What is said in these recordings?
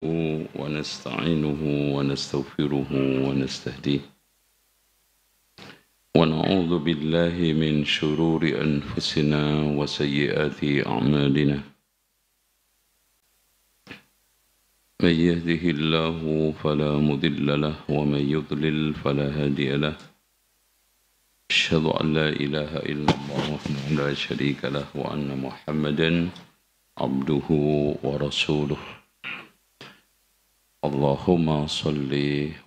ونستعينه ونستغفره ونستهديه ونعوذ بالله من شرور أنفسنا وسيئات أعمالنا من يهده الله فلا مضل له ومن يضلل فلا هادي له أشهد أن لا إله إلا الله وحده لا شريك له وأن محمدا عبده ورسوله اللهم صل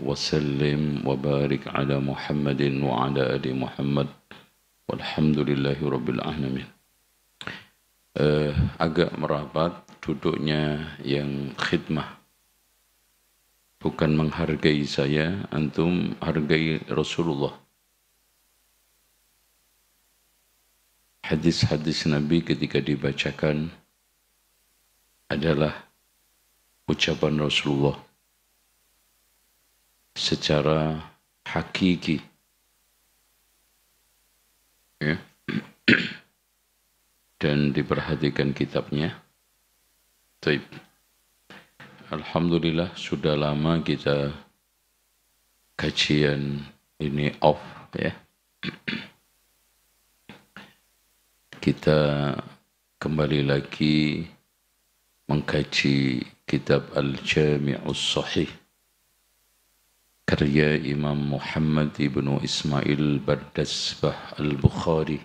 وسلم وبارك على محمد وعلى آل محمد والحمد لله رب العالمين. Agak merapat duduknya yang khidmah, bukan menghargai saya, antum hargai Rasulullah. Hadis-hadis Nabi ketika dibacakan adalah ucapan Rasulullah secara hakiki, ya. Dan diperhatikan kitabnya. Taib. Alhamdulillah sudah lama kita kajian ini off, ya. Kita kembali lagi mengkaji kitab Al-Jami'us Sahih karya Imam Muhammad ibnu Ismail Bardasbah Al-Bukhari.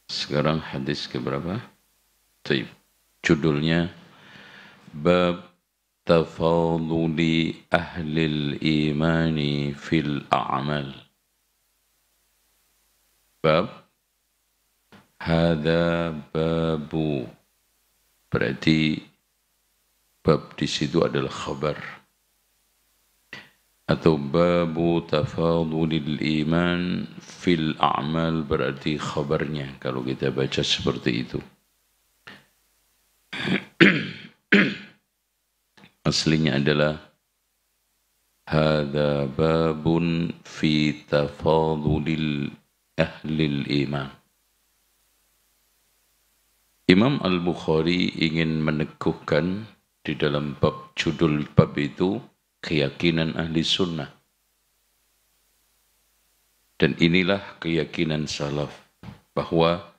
Sekarang hadis keberapa? Taib. Judulnya Bab Tafaduli Ahlil Imani Fil A'mal. Bab Hada babu, berarti bab di situ adalah khabar, atau babu tafadulil iman fil a'mal berarti khabarnya kalau kita baca seperti itu. Aslinya adalah hada babun fi tafadulil ahlil iman. Imam Al-Bukhari ingin meneguhkan di dalam bab, judul bab itu keyakinan ahli sunnah. Dan inilah keyakinan salaf, bahwa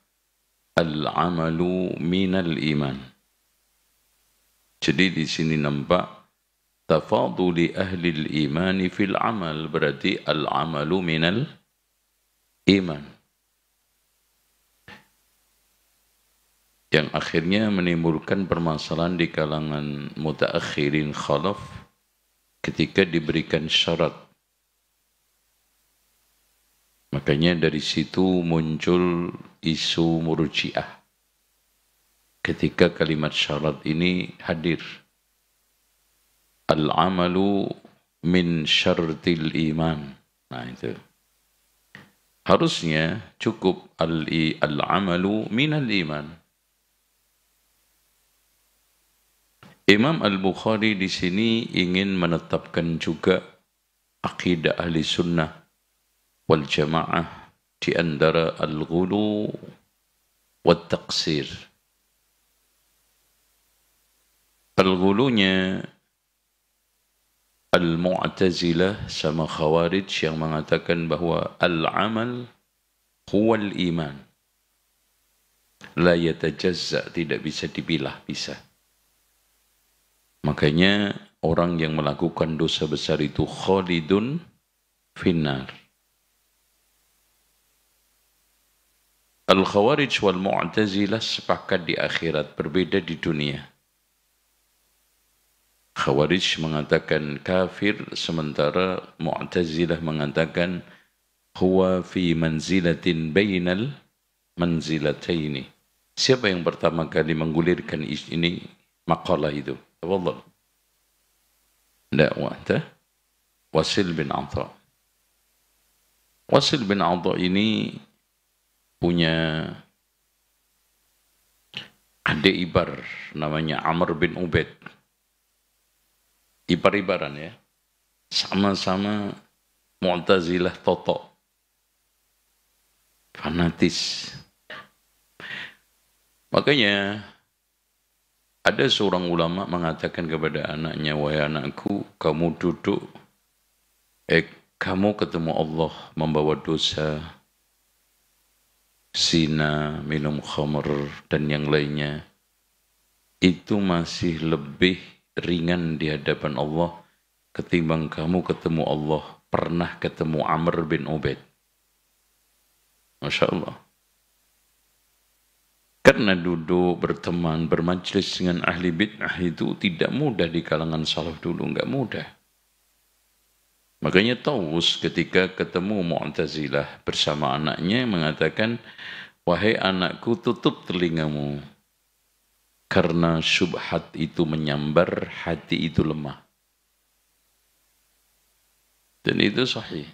al-amalu minal iman. Jadi di sini nampak tafaduli ahli imani fil amal, berarti al-amalu minal iman. Yang akhirnya menimbulkan permasalahan di kalangan mutaakhirin khalaf ketika diberikan syarat. Makanya dari situ muncul isu murji'ah ketika kalimat syarat ini hadir. Al-amalu min syartil iman. Nah itu. Harusnya cukup al-amalu minal iman. Imam Al-Bukhari di sini ingin menetapkan juga akidah ahli sunnah wal jamaah di antara al-ghulu wat taqsir. Al-ghulunya al-mu'tazilah sama khawarij yang mengatakan bahwa al-amal huwal iman, la yatajazza, tidak bisa dipilah-pisah. Makanya orang yang melakukan dosa besar itu khalidun finnar. Al-Khawarij wal Mu'tazilah sepakat di akhirat, berbeda di dunia. Khawarij mengatakan kafir, sementara Mu'tazilah mengatakan huwa fi manzilatin bainal manzilataini. Siapa yang pertama kali menggulirkan ini makalah itu? Tafadhal. Dakwah Wasil bin Atha. Wasil bin Atha ini punya adik ipar namanya Amr bin Ubaid. Ipar-iparan ya. Sama-sama Mu'tazilah totok. Fanatis. Makanya ada seorang ulama mengatakan kepada anaknya, wahai anakku, kamu duduk, kamu ketemu Allah membawa dosa, zina, minum khamr, dan yang lainnya. Itu masih lebih ringan di hadapan Allah ketimbang kamu ketemu Allah, pernah ketemu Amr bin Ubaid. Masya Allah. Karena duduk, berteman, bermajlis dengan ahli bid'ah itu tidak mudah di kalangan salaf dulu, enggak mudah. Makanya Taus ketika ketemu Mu'tazilah bersama anaknya mengatakan, wahai anakku, tutup telingamu. Karena syubhat itu menyambar, hati itu lemah. Dan itu sahih.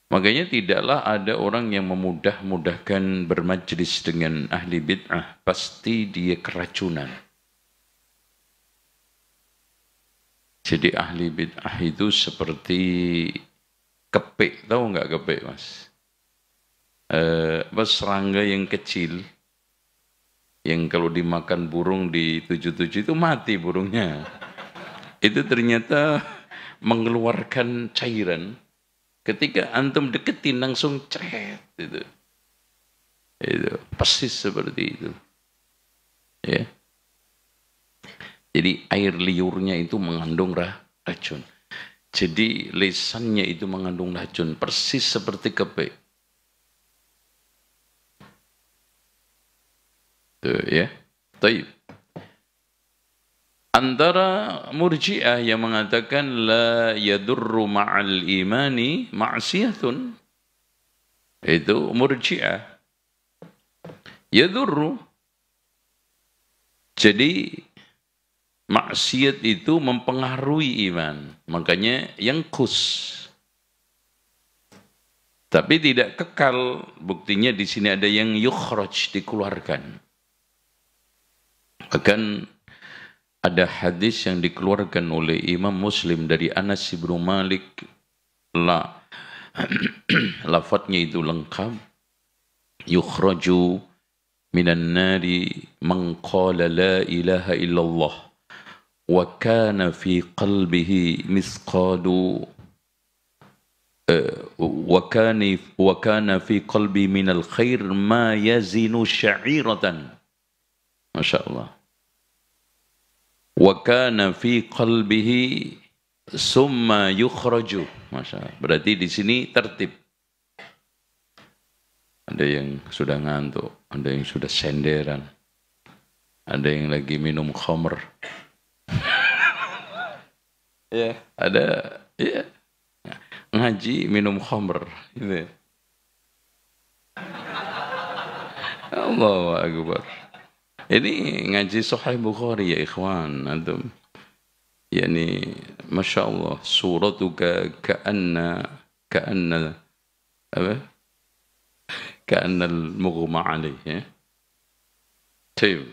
Makanya tidaklah ada orang yang memudah-mudahkan bermajlis dengan ahli bid'ah, pasti dia keracunan. Jadi ahli bid'ah itu seperti kepik, tahu nggak kepik, Mas? Serangga yang kecil, yang kalau dimakan burung di 77 itu mati burungnya. Itu ternyata mengeluarkan cairan. Ketika antum deketin langsung ceret itu. Itu persis seperti itu. Ya. Jadi air liurnya itu mengandung racun. Jadi lisannya itu mengandung racun, persis seperti kepik. Tuh ya. Baik. Antara murji'ah yang mengatakan la yadurru ma'al imani ma'siyatun. Itu murji'ah. Yadurru. Jadi maksiat itu mempengaruhi iman. Makanya yang kus. Tapi tidak kekal. Buktinya di sini ada yang yukhraj, dikeluarkan. Bahkan ada hadis yang dikeluarkan oleh Imam Muslim dari Anas bin Malik. Lafadznya itu lengkap. Yukhraju minan nari man qala la ilaha illallah wa kana fi qalbihi misqalu wa kana fi qalbi minal khair ma yazinu sya'iratan. Masya Allah. Wa kana fi qalbihi summa yukhraju. Masya Allah. Berarti di sini tertib. Ada yang sudah ngantuk, ada yang sudah senderan, ada yang lagi minum khamr. Ya, ada ya ngaji minum khamr gitu. Allahu akbar. Ini ngaji Sahih Bukhari ya ikhwan antum. Yani Masya Allah, suratuka ka'anna apa? Ka'anna al-mughma alaih ya. Tayyib.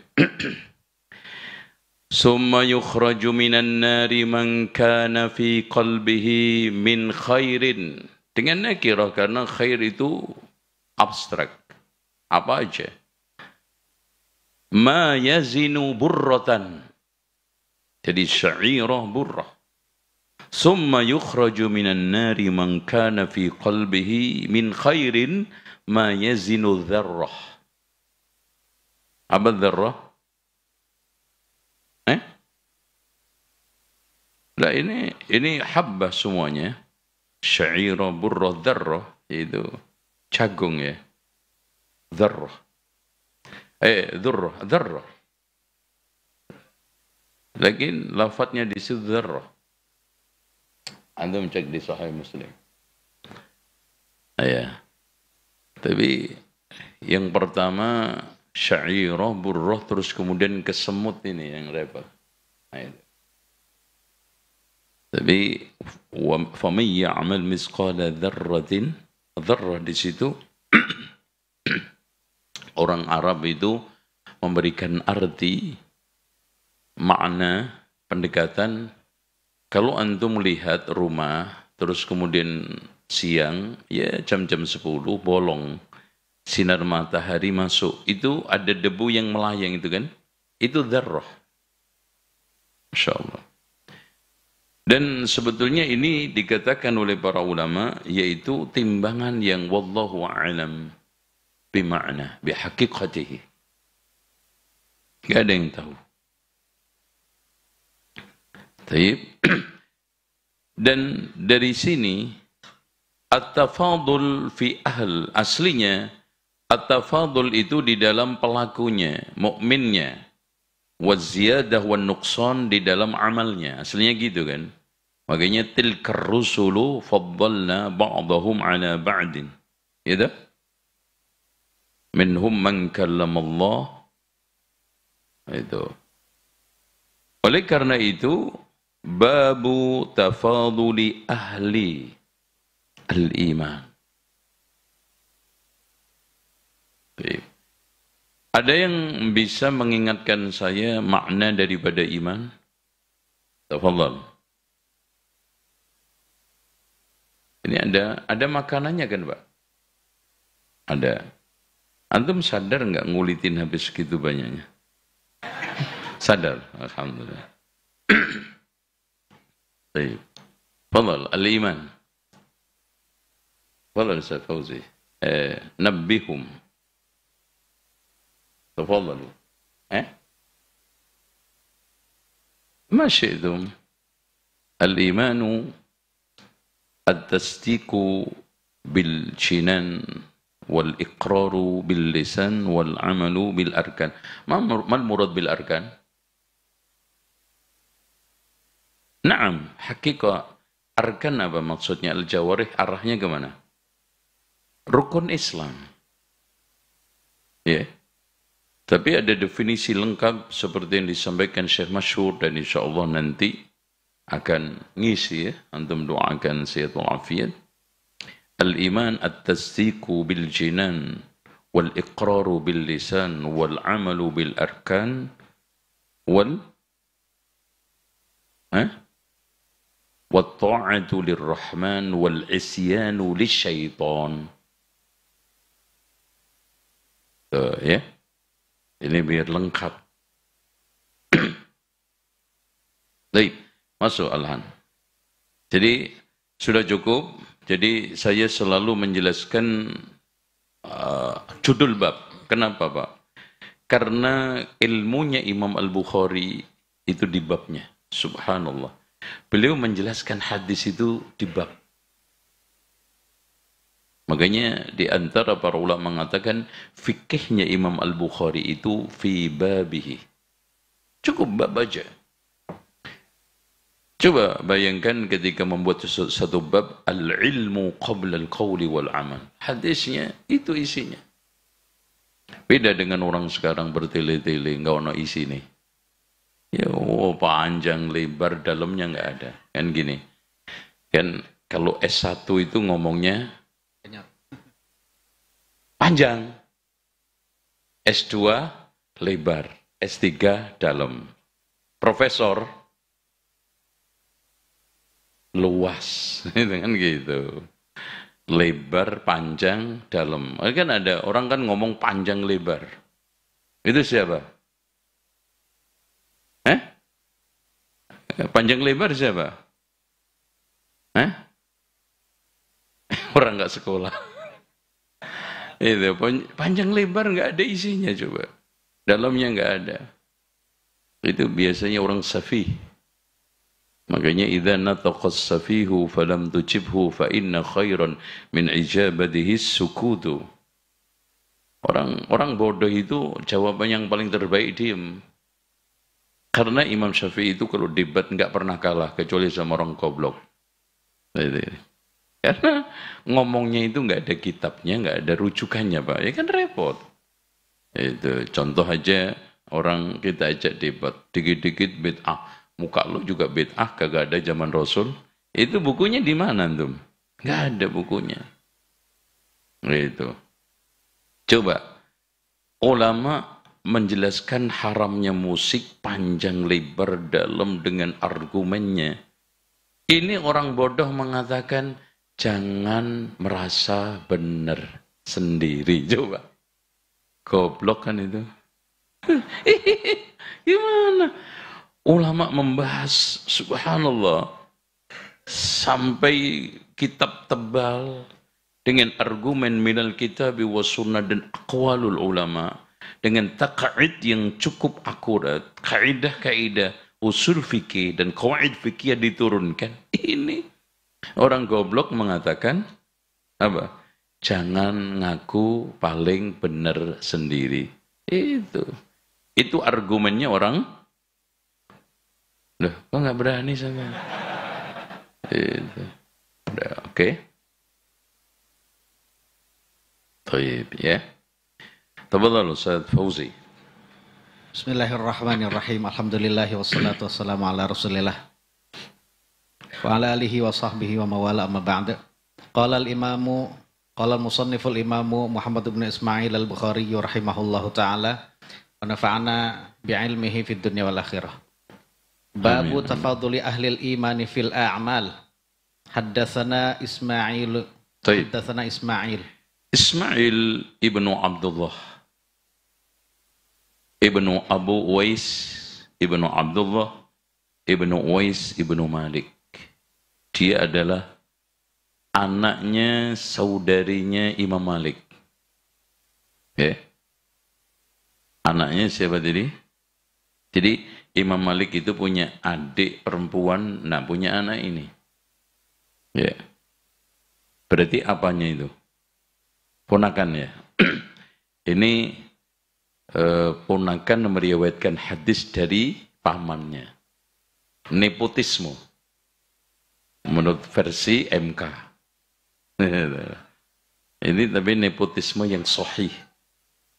Summa yukhraju minan nari man kana fi qalbihi min khairin. Dengan nakirah karena khair itu abstrak. Apa aja. Ma yazinu burratan. Jadi sya'irah burrah. Summa yukhraju minan nari man kana fi qalbihi min khairin ma yazinu dharrah. Apa dharrah? Lah ini habbah semuanya. Sya'irah burrah dharrah itu jagung ya. Dharrah. Dzarrah. Lakin lafadznya di situ dzarrah. Anda cek di Sahih Muslim. Ya. Tapi yang pertama sya'irah, burrah, terus kemudian kesemut ini yang repot. Tapi faman ya'mal misqala dzarratin, dzarrah di situ orang Arab itu memberikan arti, makna, pendekatan. Kalau antum melihat rumah, terus kemudian siang, ya jam-jam 10, bolong. sinar matahari masuk, itu ada debu yang melayang itu kan, itu dzarrah. Masya Allah. Dan sebetulnya ini dikatakan oleh para ulama, yaitu timbangan yang wallahu a'lam bima'na, bihaqiqatihi. Gak ada yang tahu. Taib. Dan dari sini at-tafadul fi ahl, aslinya at-tafadul itu di dalam pelakunya, mukminnya, wa ziyadah wa nuqsan di dalam amalnya, aslinya gitu kan. Makanya tilkar rusulu faddalna ba'dahum ala ba'din, ya dah, minhum man kallamallah. Itu oleh karena itu babu tafaduli ahli al-iman. Ada yang bisa mengingatkan saya makna daripada iman? Tafadhal. Ini ada makanannya kan, Pak? Ada. Antum sadar nggak ngulitin habis segitu banyaknya? Sadar, alhamdulillah. Baik. Fadhal, al-iman. Fadhal Ustaz Fauzi. Nabbihum. Tafadhalu. ما شئتم. الإيمان التصديق بالجنان والإقرار باللسان والعمل بالأركان. ما المراد بالأركان؟ Naam, hakikat arkan apa maksudnya? Al-jawarih arahnya kemana? Rukun Islam. Ya. Tapi ada definisi lengkap seperti yang disampaikan Syekh Masyhur dan insyaallah nanti akan ngisi ya, antum doakan sehat walafiat. Al-iman at-tasdiqu bil jinan wal iqraru bil lisan wal amalu bil arkan wal wat-ta'atu lirrahman wal isyanu lisyaitan. Ya. Ini biar lengkap. Baik, masuk Alhan. Jadi sudah cukup. Jadi saya selalu menjelaskan judul bab. Kenapa, Pak? Karena ilmunya Imam Al-Bukhari itu di babnya. Subhanallah. Beliau menjelaskan hadis itu di bab. Makanya di antara para ulama mengatakan fikihnya Imam Al-Bukhari itu fi babihi. Cukup bab aja. Coba bayangkan ketika membuat satu bab al-ilmu qabla al-qawli wal amal. Hadisnya itu isinya. Beda dengan orang sekarang bertele-tele, enggak ada isi nih. Ya, panjang lebar dalamnya enggak ada. Kan gini. Kan kalau S1 itu ngomongnya panjang. S2 lebar, S3 dalam. Profesor luas, kan gitu. Lebar, panjang, dalam. Kan ada orang kan ngomong panjang lebar. Itu siapa? Panjang lebar siapa? Orang nggak sekolah. Itu panjang lebar nggak ada isinya coba. Dalamnya nggak ada. Itu biasanya orang safih. Makanya idza nataqas safihu falam tujibhu fa inna khairan min ijabatihi sukutu. Orang bodoh itu jawaban yang paling terbaik diam. Karena Imam Syafi'i itu kalau debat nggak pernah kalah kecuali sama orang goblok. Karena ngomongnya itu nggak ada kitabnya, nggak ada rujukannya, Pak. Ya kan repot. Itu contoh aja orang kita ajak debat, dikit-dikit bid'ah. Muka lu juga bid'ah, kagak ada zaman Rasul. Itu bukunya di mana, Antum? Nggak ada bukunya. Itu. Coba ulama menjelaskan haramnya musik panjang lebar dalam dengan argumennya. Ini orang bodoh mengatakan jangan merasa benar. sendiri. Coba. Goblok kan itu. Gimana? Ulama membahas, subhanallah, sampai kitab tebal dengan argumen minal kitabi wa sunnah dan aqwalul ulama dengan taqa'id yang cukup akurat, kaidah-kaidah usul fikih dan qawaid fikih diturunkan. Ini orang goblok mengatakan apa? Jangan ngaku paling benar sendiri. Itu argumennya orang. Loh, kok nggak berani sama? Itu. Udah, oke. Baik, ya. Tafadhal Ustaz Fauzi. Bismillahirrahmanirrahim. Alhamdulillahi wassalatu wassalamu ala Rasulillah wa ala alihi wa sahbihi wa mawala amma ba'da. Qala al-musanniful imamu Muhammad ibn Ismail al-Bukhari rahimahullahu ta'ala wa nafa'ana bi'ilmihi fid dunya wal akhirah. Babu tafaduli ahli al-imani fil a'mal. Haddatsana Ismail. Haddatsana Ismail ibnu Abdullah ibnu Abu Uwais ibnu Abdullah ibnu Uwais ibnu Malik. Dia adalah anaknya saudarinya Imam Malik. Ya. Anaknya siapa tadi? Jadi Imam Malik itu punya adik perempuan, nah punya anak ini. Ya. Berarti apanya itu? Ponakan ya. Ini ponakan meriwayatkan hadis dari pamannya. Nepotisme. Menurut versi MK. Ini tapi nepotisme yang sahih.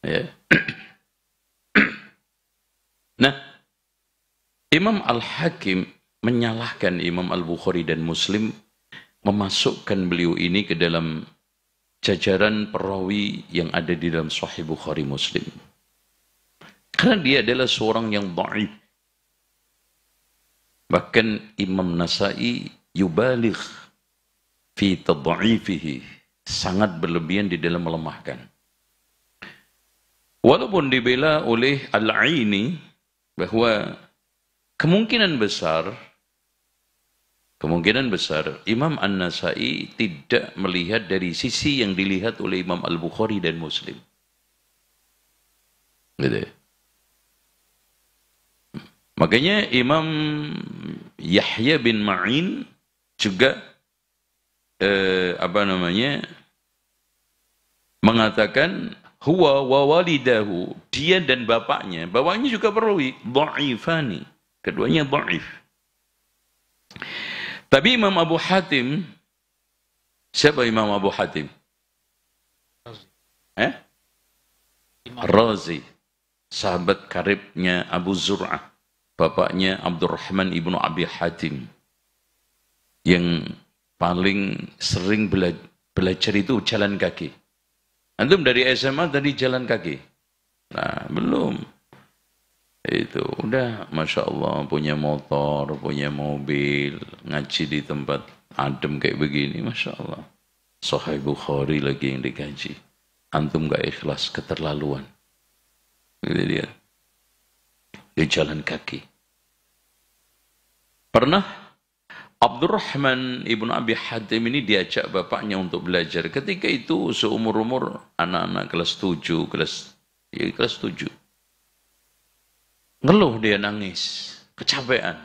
Ya. Nah, Imam Al-Hakim menyalahkan Imam Al-Bukhari dan Muslim memasukkan beliau ini ke dalam jajaran perawi yang ada di dalam Sahih Bukhari Muslim. Karena dia adalah seorang yang dhaif. Bahkan Imam Nasai yubaligh fi tadha'ifihi, sangat berlebihan di dalam melemahkan. Walaupun dibela oleh Al-Aini bahwa kemungkinan besar Imam An-Nasai tidak melihat dari sisi yang dilihat oleh Imam Al-Bukhari dan Muslim. Gitu. Makanya Imam Yahya bin Ma'in juga mengatakan huwa wa walidahu, dia dan bapaknya juga perawi dhaifani, keduanya dhaif. Tapi Imam Abu Hatim, siapa Imam Abu Hatim? Razi, sahabat karibnya Abu Zur'ah, bapaknya Abdurrahman ibnu Abi Hatim, yang paling sering belajar itu jalan kaki. Antum dari SMA tadi jalan kaki? Nah, belum. Itu udah, Masya Allah, punya motor, punya mobil, ngaji di tempat adem kayak begini, Masya Allah. Sahih Bukhari lagi yang dikaji. Antum gak ikhlas, keterlaluan. Gitu dia. Dia jalan kaki. Pernah Abdurrahman ibnu Abi Hatim ini diajak bapaknya untuk belajar. Ketika itu seumur-umur anak-anak kelas 7, kelas 7. Ngeluh dia, nangis, kecapean.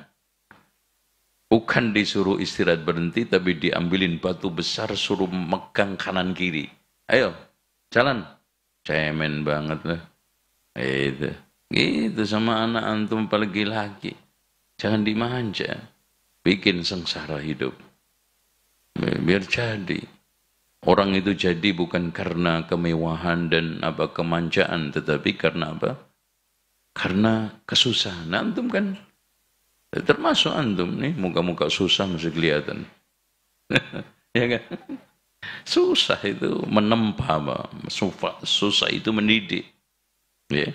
Bukan disuruh istirahat berhenti, tapi diambilin batu besar, suruh megang kanan kiri. Ayo, jalan. Cemen banget lah. Gitu sama anak antum apalagi laki. Jangan dimanja. Bikin sengsara hidup. Biar jadi. Orang itu jadi bukan karena kemewahan dan kemanjaan, tetapi karena apa? Karena kesusahan. Antum kan termasuk antum nih, muka-muka susah masih kelihatan. Ya kan? Susah itu menempa, susah itu mendidik. Ya.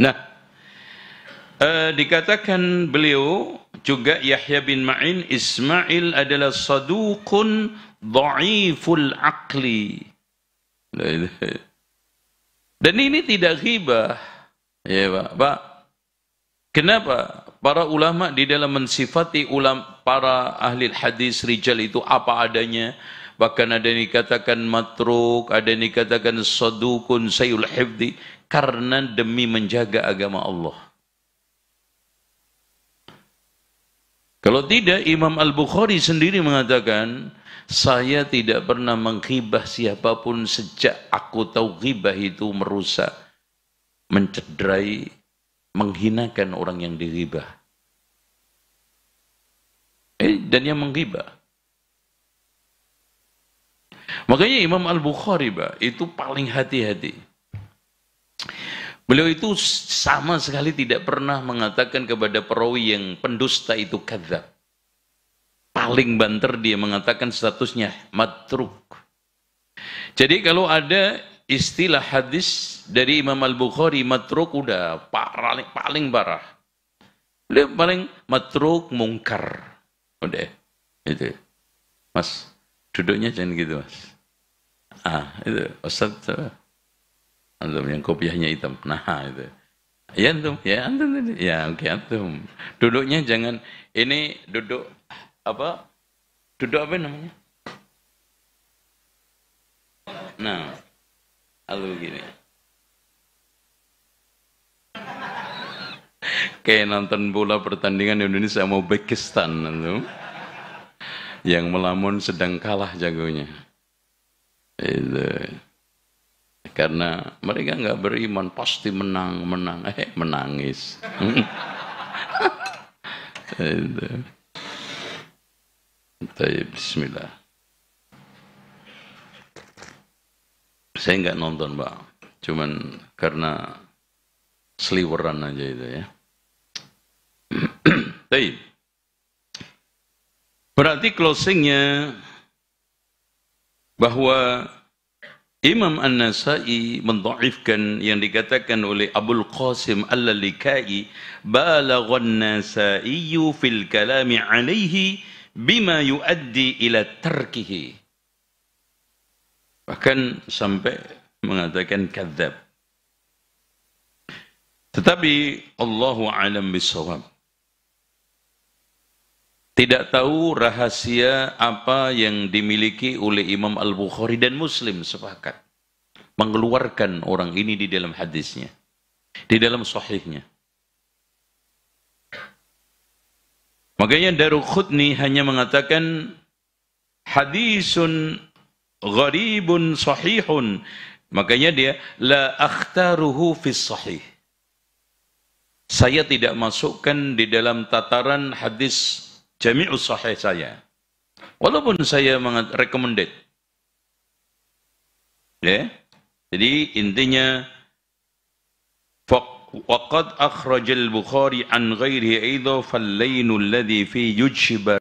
Nah, dikatakan beliau juga Yahya bin Ma'in, Ismail adalah saduqun dha'iful aqli. Dan ini tidak ghibah. Ya, Pak. Kenapa? Para ulama di dalam mensifati para ahli hadis rijal itu apa adanya. Bahkan ada yang dikatakan matruk, ada yang dikatakan sadukun sayul hifdi. Karena demi menjaga agama Allah. Kalau tidak, Imam Al-Bukhari sendiri mengatakan, saya tidak pernah menghibah siapapun sejak aku tahu ghibah itu merusak, mencederai, menghinakan orang yang dighibah. Dan yang menghibah. Makanya Imam Al-Bukhari, itu paling hati-hati. Beliau itu sama sekali tidak pernah mengatakan kepada perawi yang pendusta itu kadzab. Paling banter dia mengatakan statusnya matruk. Jadi kalau ada istilah hadis dari Imam Al-Bukhari matruk udah paling parah. Beliau paling matruk mungkar. Udah itu. Mas, duduknya jangan gitu, Mas. Itu Ustaz antum yang kopiahnya hitam. Nah, itu. Ya antum, ya oke antum. Duduknya jangan ini duduk apa? Duduk apa namanya? Nah, lalu gini. Kayak nonton bola pertandingan Indonesia mau Uzbekistan antum. Yang melamun sedang kalah jagonya. Itu. Karena mereka nggak beriman, pasti menang, menangis. Bismillah. Saya nggak nonton, Pak. Cuman karena seliweran aja itu ya. Baik. Berarti closingnya bahwa Imam An-Nasai mendhaifkan yang dikatakan oleh Abul Qasim Al-Lalikai, balaghan Nasai fil kalami alaihi bima yuaddi ila tarkihi. Bahkan sampai mengatakan kadzab. Tetapi Allahu a'lam bissawab. Tidak tahu rahasia apa yang dimiliki oleh Imam Al-Bukhari dan Muslim sepakat mengeluarkan orang ini di dalam hadisnya, di dalam sahihnya. Makanya Daruqutni hanya mengatakan hadisun gharibun sahihun. Makanya dia la akhtaruhu fis sahih. Saya tidak masukkan di dalam tataran hadis Jami'us Sahih saya. Walaupun saya recommended. Ya. Jadi intinya waqad akhrajal Bukhari an ghairihi aidha fal-lainu alladhi fi yujshib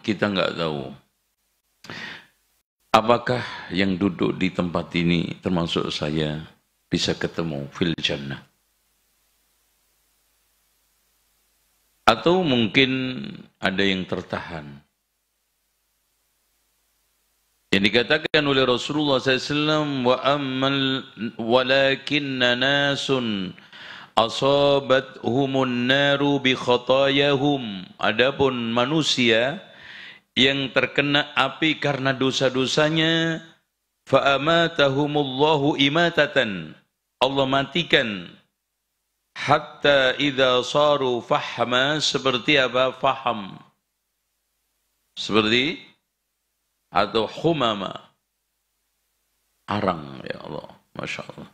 kita nggak tahu apakah yang duduk di tempat ini termasuk saya bisa ketemu fil jannah. Atau mungkin ada yang tertahan. Yang dikatakan oleh Rasulullah SAW, walakinna nasun asabathumun naru bi khatayahum. Adapun manusia yang terkena api karena dosa-dosanya, fa amatahumullahu imatatan. Allah matikan hatta idza saru fahma, seperti apa? Faham. Seperti atau humama, arang, ya Allah, Masya Allah.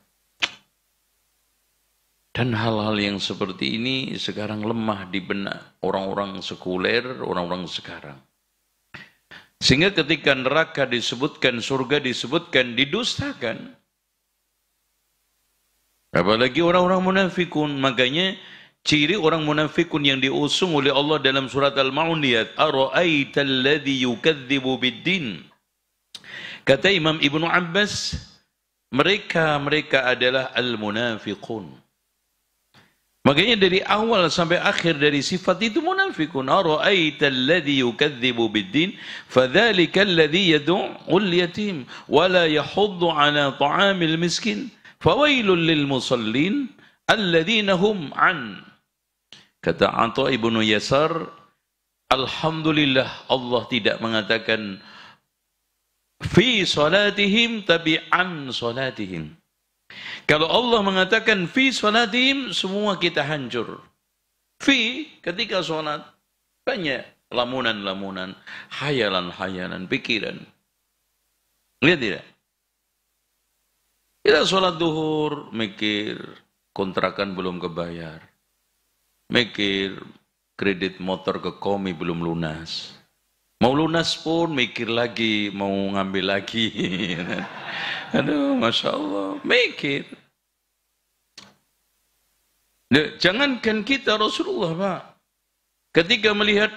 Dan hal-hal yang seperti ini sekarang lemah di benak orang-orang sekuler, orang-orang sekarang. Sehingga ketika neraka disebutkan, surga disebutkan, didustakan. Apalagi orang-orang munafikun. Makanya ciri orang munafikun yang diusung oleh Allah dalam surat Al-Ma'uniyat, ara'aital ladzi yukadzibu biddin. Kata Imam Ibnu Abbas, mereka adalah al-munafiqun. Makanya dari awal sampai akhir dari sifat itu munafikun. Ara'aital ladzi yukadzibu biddin fadzalika alladzi yad'ul yatim wa la yahuddu 'ala ta'amil miskin fawailul lil musallin alladzina hum an. Kata Atha ibnu Yasar, alhamdulillah Allah tidak mengatakan fi salatihim tapi an salatihim. Kalau Allah mengatakan fi salatihim, semua kita hancur. Fi, ketika salat, banyak lamunan-lamunan, hayalan-hayalan, pikiran. Lihat tidak? Kita salat duhur, mikir, kontrakan belum kebayar. Mikir, kredit motor ke Komi belum lunas. Mau lunas pun mikir lagi, mau ngambil lagi. Aduh, Masya Allah, mikir. Jangankan kita, Rasulullah, Pak. Ketika melihat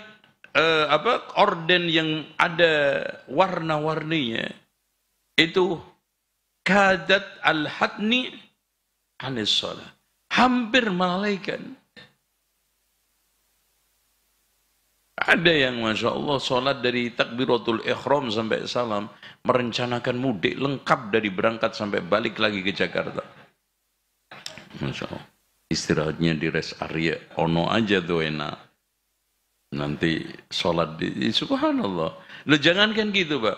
orden yang ada warna-warninya, itu kadat al-hatni anis shalah. Hampir melalaikan. Ada yang Masya Allah sholat dari takbiratul ihram sampai salam, merencanakan mudik lengkap dari berangkat sampai balik lagi ke Jakarta. Masya Allah. Istirahatnya di rest area, ono aja tuh enak. Nanti sholat di subhanallah. Loh, jangankan gitu Pak.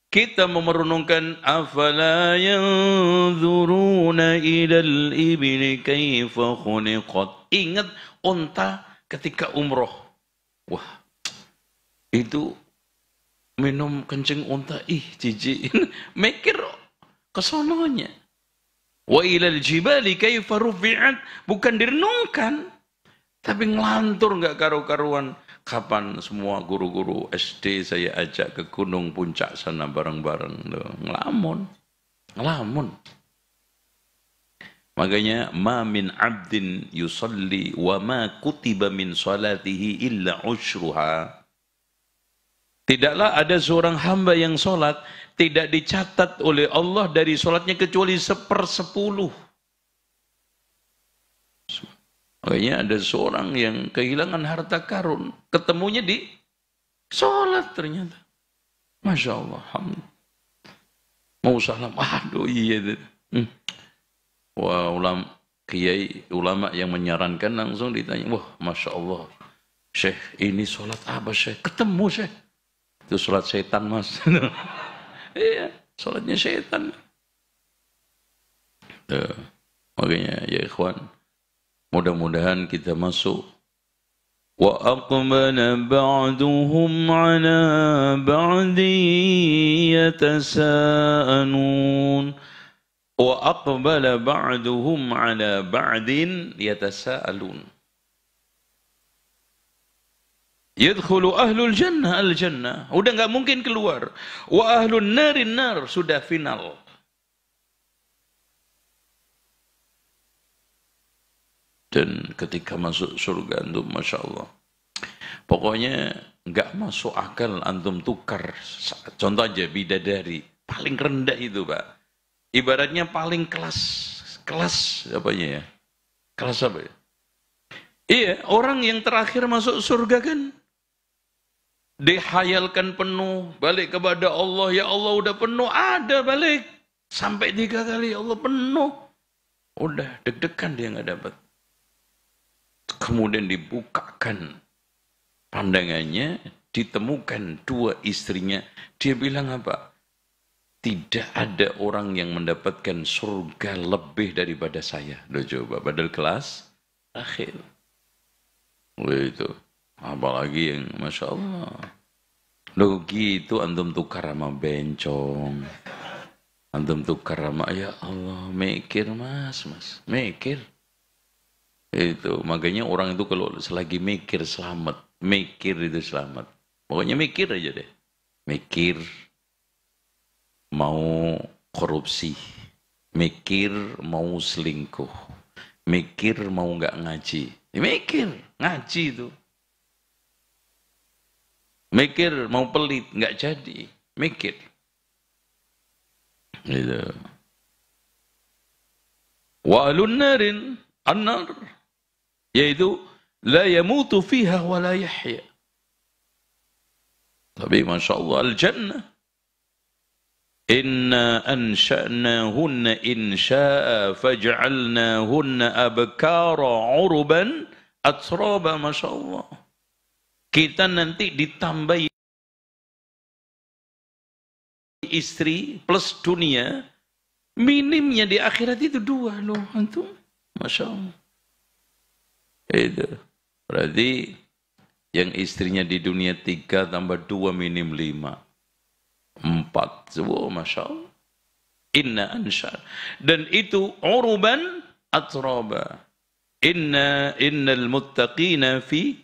Kita memerenungkan afala yanzuruna ilal ibli kaifa khuliqat. Ingat unta ketika umroh. Wah, itu minum kencing unta, jijik. Mikir kesononya. Wa ilal jibali kaifa rufi'at, bukan direnungkan, tapi ngelantur nggak karu-karuan. Kapan semua guru-guru SD saya ajak ke Gunung Puncak sana bareng-bareng, ngelamun. Makanya ma min abdin yusalli wa ma kutiba min salatihi illa usyruha. Tidaklah ada seorang hamba yang sholat tidak dicatat oleh Allah dari sholatnya kecuali 1/10. Makanya ada seorang yang kehilangan harta karun, ketemunya di sholat ternyata. Masya Allah. Mau salam, aduh iya. Wah, ulama yang menyarankan langsung ditanya, wah Masya Allah, Syekh ini sholat apa Syekh? Ketemu Syekh. Itu sholat setan Mas. Iya, sholatnya setan. Makanya ya ikhwan, mudah-mudahan kita masuk. Wa aqbala ba'duhum ala ba'di yatasa'anun. Wa aqbala ba'duhum ala ba'din yatasa'alun. Yadkhulu ahlul jannah al-jannah. Udah nggak mungkin keluar. Wa ahlun narin nar, sudah final. Dan ketika masuk surga itu Masya Allah. Pokoknya nggak masuk akal antum tukar. Contoh aja bidadari, paling rendah itu Pak. Ibaratnya paling kelas apanya ya? Kelas apa ya? Iya, orang yang terakhir masuk surga kan dihayalkan penuh, balik kepada Allah, ya Allah udah penuh, ada balik. Sampai 3 kali, ya Allah penuh. Udah, deg-degan dia nggak dapat. Kemudian dibukakan pandangannya, ditemukan 2 istrinya. Dia bilang apa? Tidak ada orang yang mendapatkan surga lebih daripada saya. Udah coba, padahal kelas akhir. Itu. Apalagi yang Masya Allah. Loh gitu antum tukar sama bencong. Antum tukar sama, ya Allah, mikir mas. Mikir. Itu. Makanya orang itu kalau selagi mikir selamat. Mikir itu selamat. Pokoknya mikir aja deh. Mikir. Mau korupsi, mikir mau selingkuh, mikir mau nggak ngaji, mikir ngaji itu, mikir mau pelit nggak jadi, mikir, gitu. Wa alun narin an-nar, yaitu la yamutu fiha wa la yahya. Tapi masya Allah al-jannah. Inna ansha'nahunna insya'a faj'alnahunna abkara uruban atraba, Masya Allah. Kita nanti ditambahi istri plus dunia, minimnya di akhirat itu 2 loh antum. Masya Allah. Itu berarti yang istrinya di dunia 3 tambah 2 minim 5. 4. Oh, Masya Allah. Inna ansha. Dan itu uruban atraba. Innal muttaqina fi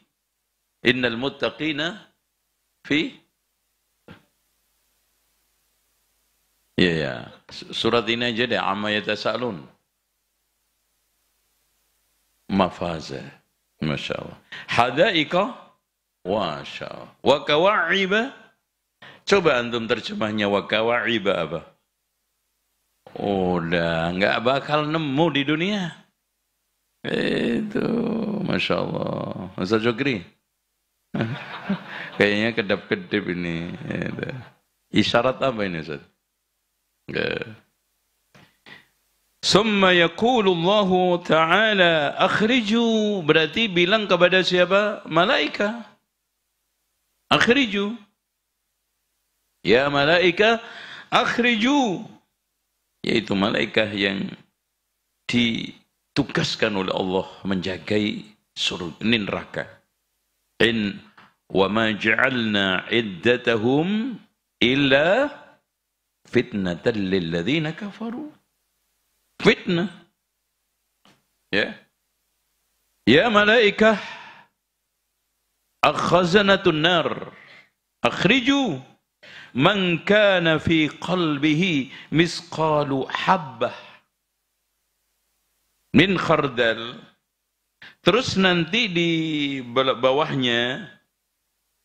ya. Surat ini aja deh, amma yatasa'alun. Mafaza. Masya Allah. Hadaika. Masya Allah. Wa kawa'iba. Coba antum terjemahnya wa kawa'iba apa? Udah nggak bakal nemu di dunia. Itu Masya Allah. Masa Jokri? Kayaknya kedap-kedip ini. Itu. Isyarat apa ini Ustaz? Summa yaqulullahu ta'ala akhriju, berarti bilang kepada siapa? Malaika. Akhriju. Ya malaika akhriju, yaitu malaikat yang ditugaskan oleh Allah menjagai surga neraka. In wa ma ja'alna iddatahum illa fitnatan lil ladzina kafaru. Fitnah. Ya. Ya malaika akhazanatun nar akhriju man kana fi qalbihi misqalu habbah min khardal. Terus nanti di bawahnya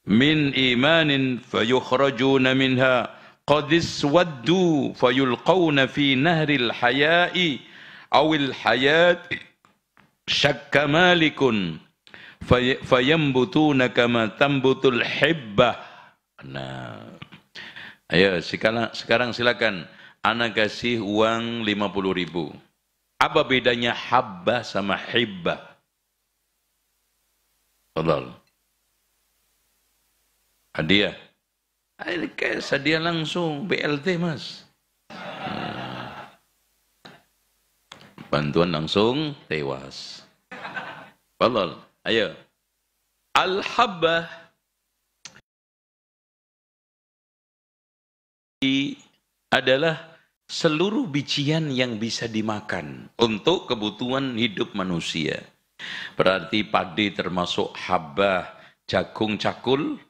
min imanin fayukhrajuna minha qad iswaddu fayulqawna fi nahril haya'i awil hayat syakka malikun fayambutuna kama tambutul hibbah. Nah, ayo sekarang silakan ana kasih uang 50.000. Apa bedanya habbah sama hibbah? Fadhal. Hadiah. Ini kayak hadiah langsung BLT Mas. Bantuan langsung tewas. Fadhal. Ayo. Al-habbah adalah seluruh bijian yang bisa dimakan untuk kebutuhan hidup manusia. Berarti padi termasuk habbah, jagung cakul,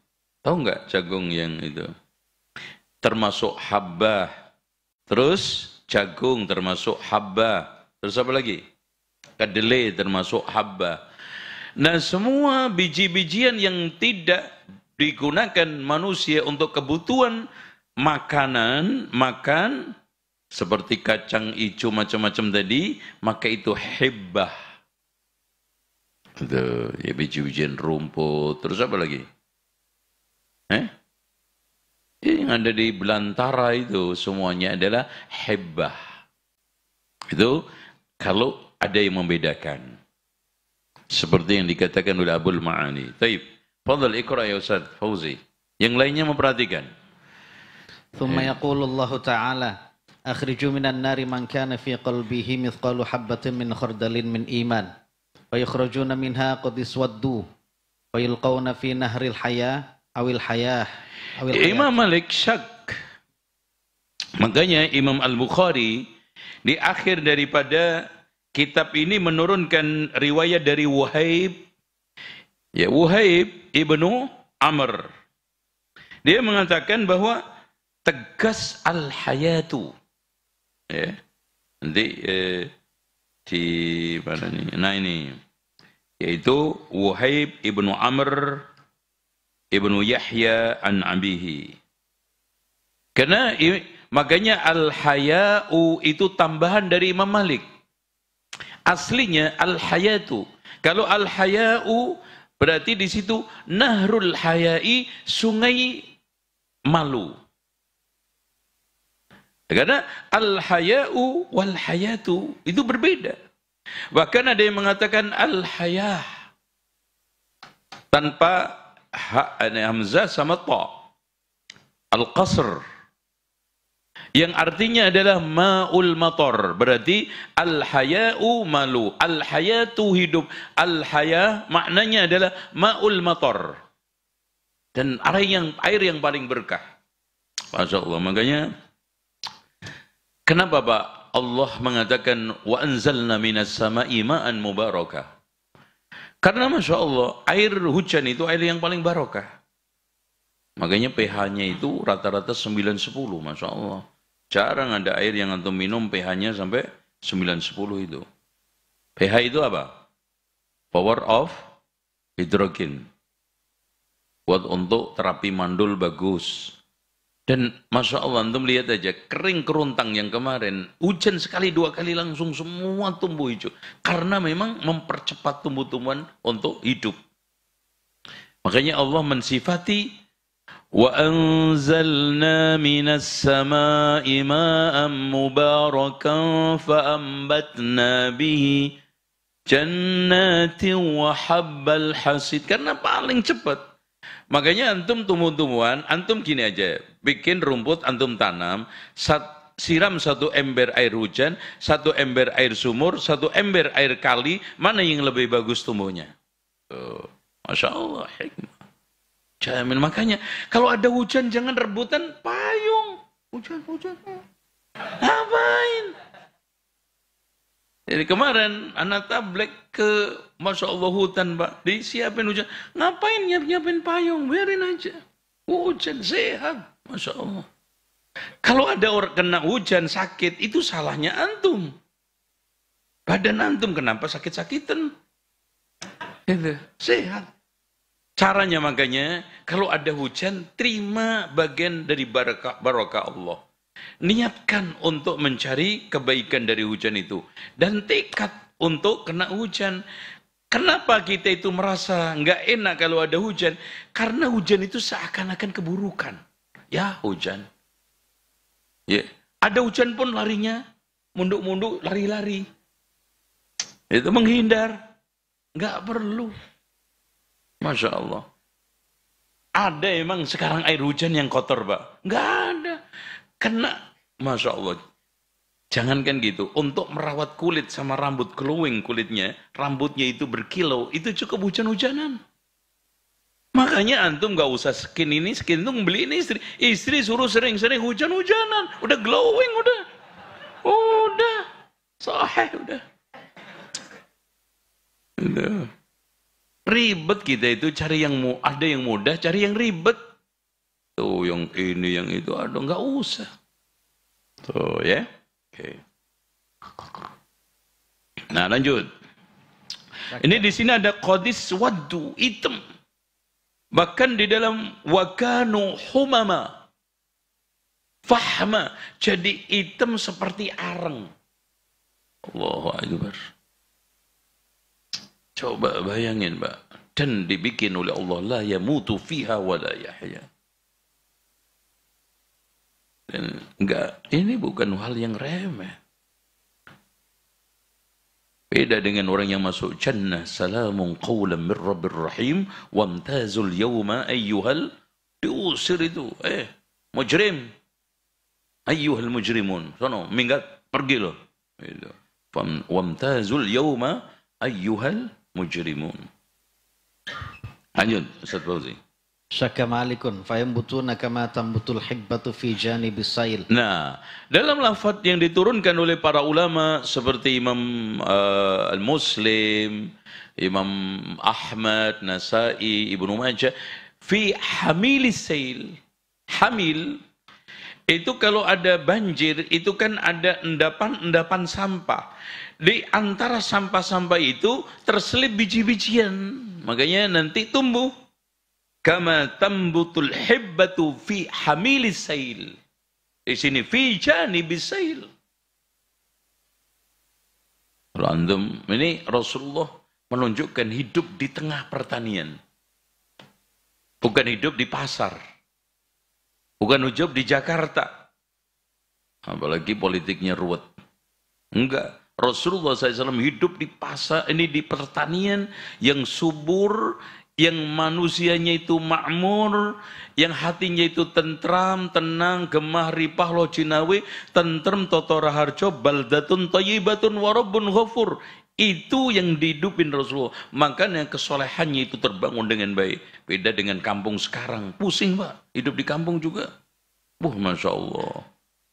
tahu nggak jagung yang itu? Termasuk habbah. Terus jagung termasuk habbah. Terus apa lagi? Kedelai termasuk habbah. Nah, semua biji-bijian yang tidak digunakan manusia untuk kebutuhan makanan, makan seperti kacang hijau macam-macam tadi, maka itu hibbah. Itu ya biji-bijian rumput, terus apa lagi? Yang ada di belantara itu semuanya adalah hibbah. Itu kalau ada yang membedakan. Seperti yang dikatakan oleh Abul Ma'ani. Taib. Fadal ikra ya Ustaz Fauzi. Yang lainnya memperhatikan. Thumma yaqulu Allah Ta'ala akhriju minan nari man kana fi qalbihi mithqalu habbatin min khardalin min iman. Fayukhrajuna minha qad iswaddu. Fayulqawna fi nahril haya awil hayah. Imam Malik syak. Makanya Imam Al-Bukhari di akhir daripada kitab ini menurunkan riwayat dari Wuhaib. Ya, Wuhaib ibnu Amr. Dia mengatakan bahwa tegas al-hayatu. Ya. Nanti di mana nih? Nah ini yaitu Wuhaib ibnu Amr ibnu Yahya an abihi. Karena makanya al-haya'u itu tambahan dari Imam Malik. Aslinya al-hayatu. Kalau al-haya'u berarti di situ nahrul haya'i, sungai malu. Karena al-haya'u wal hayatu itu berbeda. Bahkan ada yang mengatakan al-hayah tanpa hamzah sama ta. Al-qasr yang artinya adalah ma'ul matar. Berarti al-haya'u malu, al-hayatu hidup, al-hayah maknanya adalah ma'ul matar. Dan air yang paling berkah. Masya Allah. Makanya kenapa Pak Allah mengatakan wa anzalna minas sama'i ma'an mubarakah? Karena Masya Allah air hujan itu air yang paling barakah. Makanya pH-nya itu rata-rata 9-10, Masya Allah. Jarang ada air yang antum minum pH-nya sampai 9-10 itu. pH itu apa? Power of hydrogen. Buat untuk terapi mandul bagus. Dan Masya Allah, antum lihat aja, kering kerontang yang kemarin, hujan sekali dua kali langsung semua tumbuh hijau. Karena memang mempercepat tumbuh-tumbuhan untuk hidup. Makanya Allah mensifati وَأَنزَلْنَا مِنَ السَّمَاءِ مَاءً مُبَارَكًا فَأَنبَتْنَا بِهِ جَنَّاتٍ وَحَبَّ الْحَصِيدِ. Karena paling cepat. Makanya antum tumbuh-tumbuhan, antum gini aja, bikin rumput, antum tanam, siram 1 ember air hujan, 1 ember air sumur, 1 ember air kali, mana yang lebih bagus tumbuhnya? Masya Allah, hikmah. Jamin. Makanya kalau ada hujan jangan rebutan payung. Hujan. Ngapain? Jadi kemarin anak tablet ke Masya Allah hutan Pak. Disiapin hujan. Ngapain nyiapin payung? Biarin aja. Hujan sehat. Masya Allah. Kalau ada orang kena hujan sakit, itu salahnya antum. Badan antum kenapa sakit-sakitan? Sehat. Caranya makanya, kalau ada hujan, terima bagian dari barakah Allah. Niatkan untuk mencari kebaikan dari hujan itu. Dan tekad untuk kena hujan. Kenapa kita itu merasa nggak enak kalau ada hujan? Karena hujan itu seakan-akan keburukan. Ya, hujan. Ya, ada hujan pun larinya, munduk-munduk, lari-lari. Itu menghindar. Nggak perlu. Masya Allah. Ada emang sekarang air hujan yang kotor, Pak? Nggak ada. Kena, Masya Allah. Jangankan gitu, untuk merawat kulit sama rambut glowing kulitnya, rambutnya itu berkilau, itu cukup hujan-hujanan. Makanya antum nggak usah skin ini, skin itu beli ini istri. Istri suruh sering-sering hujan-hujanan. Udah glowing, udah. Udah. Sahih, udah. Udah. Ribet kita itu cari yang ada yang mudah, cari yang ribet. Tuh yang ini, yang itu, aduh nggak usah. Tuh ya. Oke. Nah lanjut. Ini di sini ada qadis waddu, hitam. Bahkan di dalam wakanu humama, fahma, jadi hitam seperti areng. Allahu Akbar. Coba bayangin, Pak. Dan dibikin oleh Allah, la yamutu fiha wa la yahya. Dan enggak, ini bukan hal yang remeh. Beda dengan orang yang masuk jannah, salamun qawlan min rabbir rahim, wamtazul yawma ayyuhal, diusir itu, mujrim, ayyuhal mujrimun, sono, minggat, pergi loh. Wamtazul yawma ayyuhal mujrimun. Lanjut, Ustaz Fauzi. Syakka malikun fayambutuna kama tambutul hibbatu fi janibis sail. Nah, dalam lafaz yang diturunkan oleh para ulama seperti Imam Al-Muslim, Imam Ahmad, Nasai, Ibnu Majah, fi hamilis sail. Hamil itu kalau ada banjir itu kan ada endapan-endapan sampah. Di antara sampah-sampah itu terselip biji-bijian. Makanya nanti tumbuh. Kama tambutul hibbatu fi hamilis sail. Di sini fi janibis sail. Random. Ini Rasulullah menunjukkan hidup di tengah pertanian. Bukan hidup di pasar. Bukan hidup di Jakarta. Apalagi politiknya ruwet. Enggak. Rasulullah SAW hidup di pasar, ini di pertanian yang subur, yang manusianya itu makmur, yang hatinya itu tentram, tenang, gemah, ripah, lo jinawi, tentrem, totora harjo, baldatun, tayyibatun, warabun, ghafur. Itu yang dihidupin Rasulullah. Makanya kesolehannya itu terbangun dengan baik. Beda dengan kampung sekarang. Pusing, Pak. Hidup di kampung juga. Masya Allah.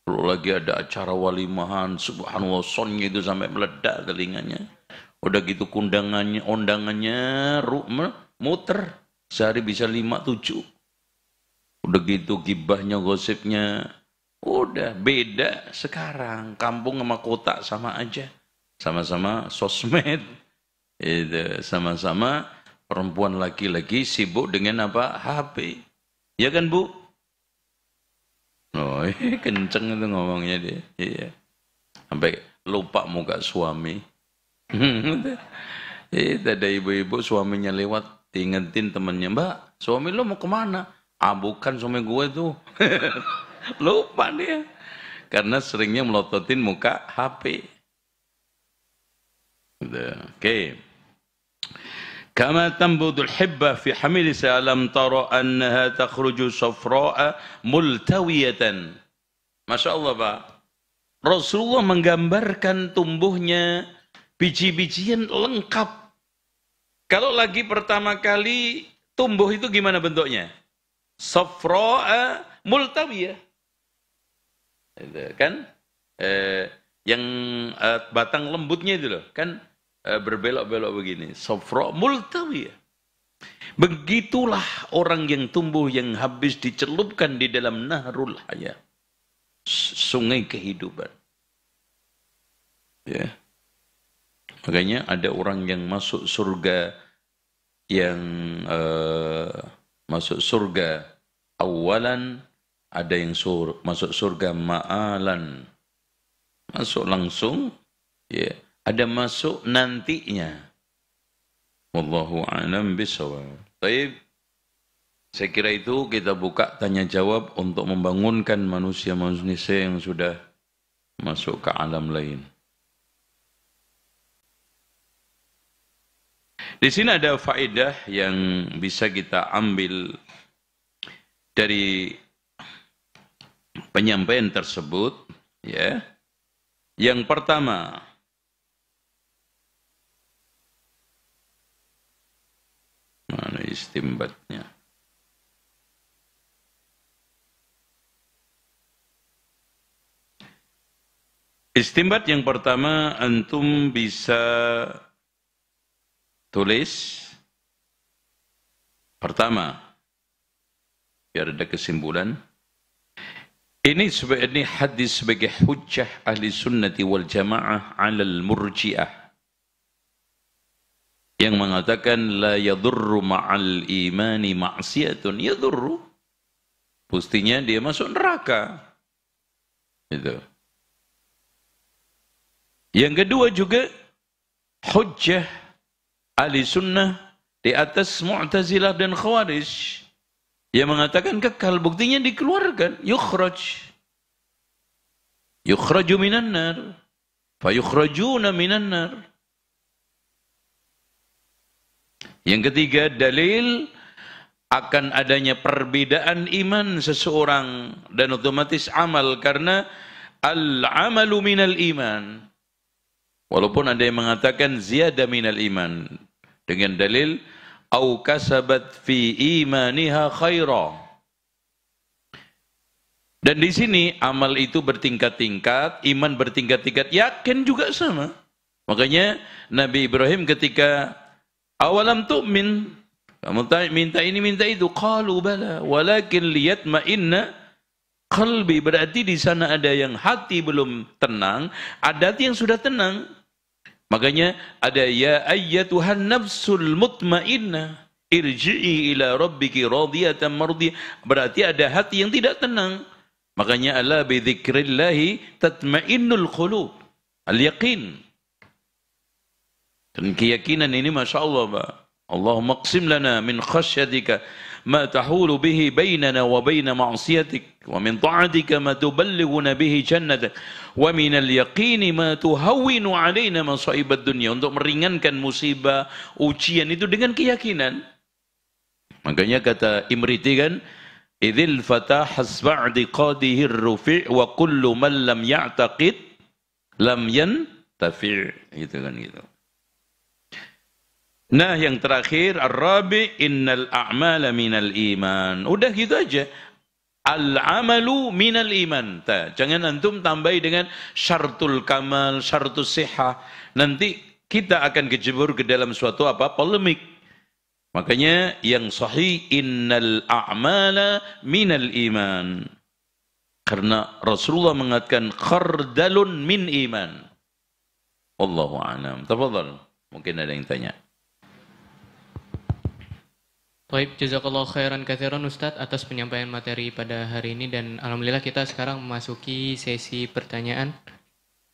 Kalau lagi ada acara walimahan, subhanallah, sonnya itu sampai meledak telinganya. Udah gitu kundangannya, ondangannya, muter. Sehari bisa 5-7. Udah gitu gibahnya, gosipnya. Udah beda sekarang. Kampung sama kota sama aja. Sama-sama sosmed. Itu sama-sama perempuan laki-laki sibuk dengan apa? HP. Ya kan, Bu? Oh, kenceng itu ngomongnya dia. Iya. Sampai lupa muka suami. Ada ibu-ibu suaminya lewat, diingetin temannya, "Mbak, suami lo mau kemana?" "Ah, bukan suami gue tuh." Lupa dia. Karena seringnya melototin muka HP. Oke. Kama tambudul hibba fi hamil alam tara annaha takhruju safra'a multawiyatan. Masya Allah, Pak. Rasulullah menggambarkan tumbuhnya biji-bijian lengkap. Kalau lagi pertama kali tumbuh itu gimana bentuknya? Safra'a multawiyah. Kan? Yang batang lembutnya itu loh, kan? Berbelok-belok begini. Safra multawiyah. Begitulah orang yang tumbuh yang habis dicelupkan di dalam nahrul hayat. Sungai kehidupan. Ya. Makanya ada orang yang masuk surga masuk surga awalan, ada yang masuk surga ma'alan. Masuk langsung, ya. Ada masuk nantinya. Wallahu a'lam bishawab. Baik. Saya kira itu kita buka tanya jawab untuk membangunkan manusia-manusia yang sudah masuk ke alam lain. Di sini ada faedah yang bisa kita ambil dari penyampaian tersebut, ya. Yang pertama, mana istimbatnya? Istimbat yang pertama, antum bisa tulis. Pertama, biar ada kesimpulan. Ini hadis sebagai hujjah ahli sunnati wal jamaah alal murji'ah. yang mengatakan la yadurru ma'al imani ma'siyatun yadurru, pastinya dia masuk neraka. Itu. Yang kedua juga hujjah ahli sunnah di atas Mu'tazilah dan Khawarij yang mengatakan kekal, buktinya dikeluarkan, yukhraju minan nar fayukhrajuna minan nar. Yang ketiga, dalil akan adanya perbedaan iman seseorang dan otomatis amal, karena al-amalu minal iman. Walaupun ada yang mengatakan ziyada minal iman dengan dalil au kasabat fi imaniha khaira. Dan di sini amal itu bertingkat-tingkat, iman bertingkat-tingkat, yakin juga sama. Makanya Nabi Ibrahim ketika awalam tu'min, kamu minta ini minta itu, qalu bala walakin liyatma'inna qalbi, berarti di sana ada yang hati belum tenang, ada hati yang sudah tenang. Makanya ada ya ayyatuhan nafsul mutmainnah irji'i ila rabbiki radiyatan mardiyah, berarti ada hati yang tidak tenang. Makanya ala bi dzikrillahi tatmainnul qulub, al-yaqin. Dan keyakinan ini Masya Allah, Pak. Allahumma qsim lana min khasyatika ma tahulu bihi bainana wa baina ma'siyatik wa min ta'atika ma tuballighuna bihi jannatak wa min al-yaqini ma tuhawwinu alaina masa'ibad dunya, untuk meringankan musibah, ujian itu dengan keyakinan. Makanya kata Imriti kan, idzil fatah hasba'di qadihi rufi' wa kullu man lam ya'taqid lam yantafi', gitu kan gitu. Nah, yang terakhir ar-rabi innal a'mala minal iman. Udah gitu aja. Al-amalu minal iman. Jangan antum tambahi dengan syartul kamal, syartul sihah. Nanti kita akan kejebur ke dalam suatu polemik. Makanya yang sahih innal a'mala minal iman. Karena Rasulullah mengatakan khardalun min iman. Wallahu a'lam. Tafadhal. Mungkin ada yang tanya. Baik, jazakallahu khairan katsiran Ustadz atas penyampaian materi pada hari ini, dan alhamdulillah kita sekarang memasuki sesi pertanyaan.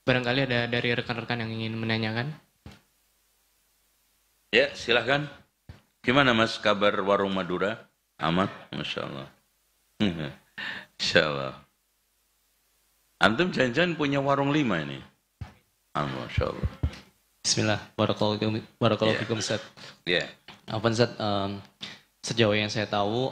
Barangkali ada dari rekan-rekan yang ingin menanyakan. Ya, silahkan. Gimana Mas kabar warung Madura? Aman? Masya Allah. Insya Allah. Antum jangan-jangan punya warung 5 ini? Amin, Masya Allah. Bismillah, barakallahu fikum Ustadz. Ya. Apa Ustadz, sejauh yang saya tahu,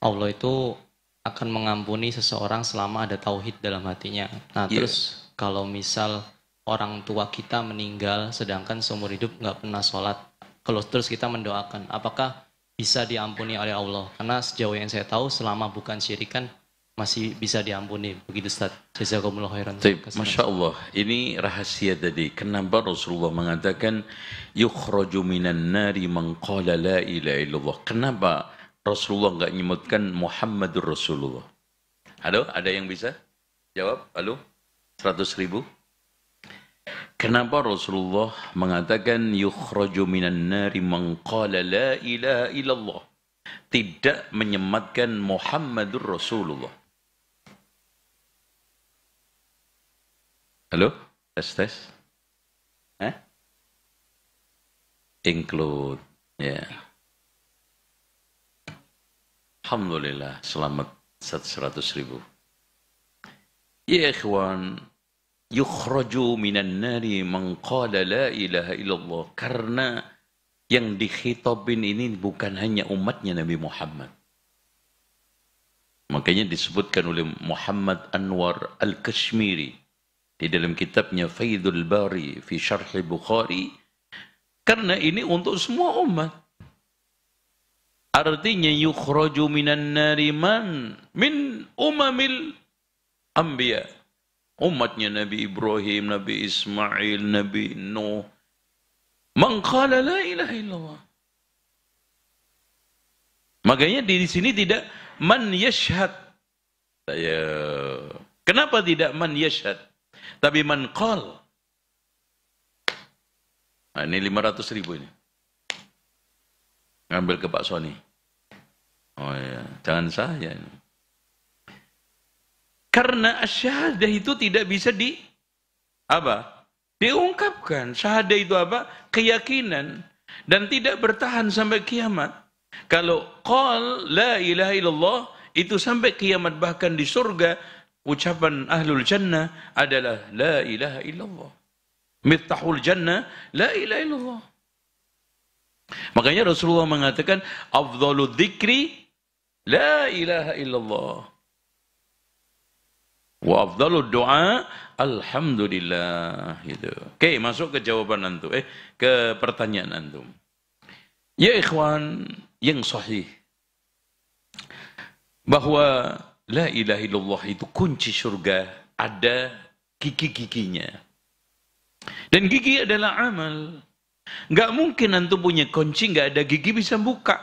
Allah itu akan mengampuni seseorang selama ada tauhid dalam hatinya. Nah, terus kalau misal orang tua kita meninggal sedangkan seumur hidup nggak pernah sholat, kalau terus kita mendoakan, apakah bisa diampuni oleh Allah? Karena sejauh yang saya tahu, selama bukan syirikan masih bisa diampuni. Begitu Ustaz. Jazakumullah khairan. Masya Allah, ini rahasia tadi. Kenapa Rasulullah mengatakan yukhraju minan nari man qala la ilaha illallah? Kenapa Rasulullah enggak menyebutkan Muhammadur Rasulullah? Halo, ada yang bisa jawab? Halo? 100.000? Kenapa Rasulullah mengatakan yukhraju minan nari man qala la ilaha illallah? Tidak menyematkan Muhammadur Rasulullah. Halo? Tes. Include. Ya. Alhamdulillah. Selamat 100.000. Ya ikhwan. Yukhraju minan nari man qala la ilaha illallah. Karena yang dikhitabin ini bukan hanya umatnya Nabi Muhammad. Makanya disebutkan oleh Muhammad Anwar Al-Kashmiri di dalam kitabnya Faidul Bari fi Syarh Bukhari, karena ini untuk semua umat. Artinya yukhraju minan nari man min umamil anbiya. Umatnya Nabi Ibrahim, Nabi Ismail, Nabi Nuh. Man qala la ilaha illallah. Makanya di sini tidak man yashhad. Kenapa tidak man yashhad? Tapi man qal. Nah, ini 500.000 ini. Ngambil ke Pak Sony. Oh ya, jangan saya. Karena syahadah itu tidak bisa diungkapkan. Syahadah itu apa? Keyakinan. Dan tidak bertahan sampai kiamat. Kalau qal la ilaha illallah itu sampai kiamat, bahkan di surga ucapan ahlul jannah adalah la ilaha illallah. Miftahul jannah la ilaha illallah. Makanya Rasulullah mengatakan afdhalul dzikri la ilaha illallah. Wa afdhalud du'a alhamdulillah. Gitu. Oke, masuk ke jawaban antum. Ke pertanyaan antum. Ya ikhwan, yang sahih bahwa la ilaha illallah itu kunci surga, ada gigi-giginya. Dan gigi adalah amal. Enggak mungkin antum punya kunci enggak ada gigi bisa buka.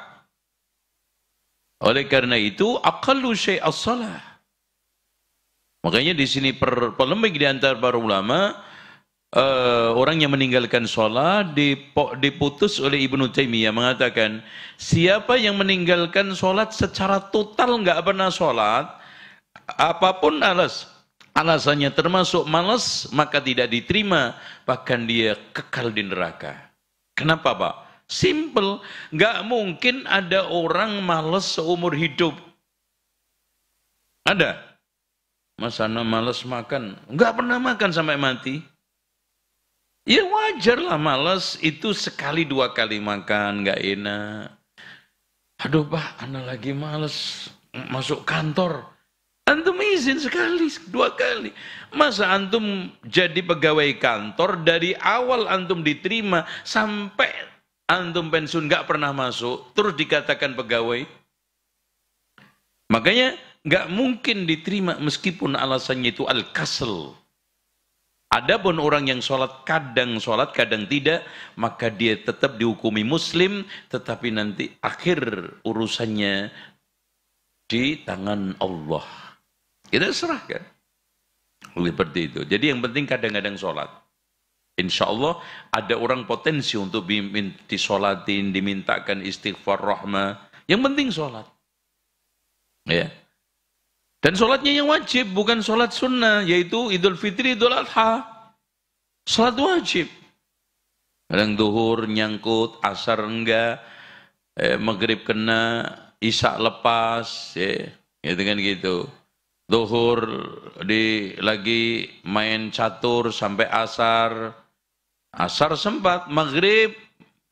Oleh karena itu aqallu syai' as-shalah. Makanya di sini polemik di antara para ulama, orang yang meninggalkan sholat diputus oleh Ibnu Taimiyah, mengatakan siapa yang meninggalkan sholat secara total nggak pernah sholat, apapun alasannya termasuk malas, maka tidak diterima, bahkan dia kekal di neraka. Kenapa Pak? Simple, nggak mungkin ada orang malas seumur hidup. Ada? Mas Ana malas makan, nggak pernah makan sampai mati. Ya wajar lah, malas itu sekali dua kali makan nggak enak. Aduh Pak, Ana lagi malas masuk kantor. Antum izin sekali, dua kali. Masa antum jadi pegawai kantor dari awal antum diterima sampai antum pensiun nggak pernah masuk, terus dikatakan pegawai? Makanya nggak mungkin diterima meskipun alasannya itu al-kasl. Adapun orang yang sholat kadang tidak, maka dia tetap dihukumi muslim, tetapi nanti akhir urusannya di tangan Allah. Kita serahkan. Seperti itu. Jadi yang penting kadang-kadang sholat. Insya Allah ada orang potensi untuk disolatin, dimintakan istighfar rahmah. Yang penting sholat. Ya. Dan sholatnya yang wajib, bukan sholat sunnah, yaitu Idul Fitri, Idul Adha. Sholat wajib. Kadang duhur nyangkut, asar enggak, maghrib kena, isya lepas, ya, gitu kan gitu. Duhur lagi main catur sampai asar, asar sempat, maghrib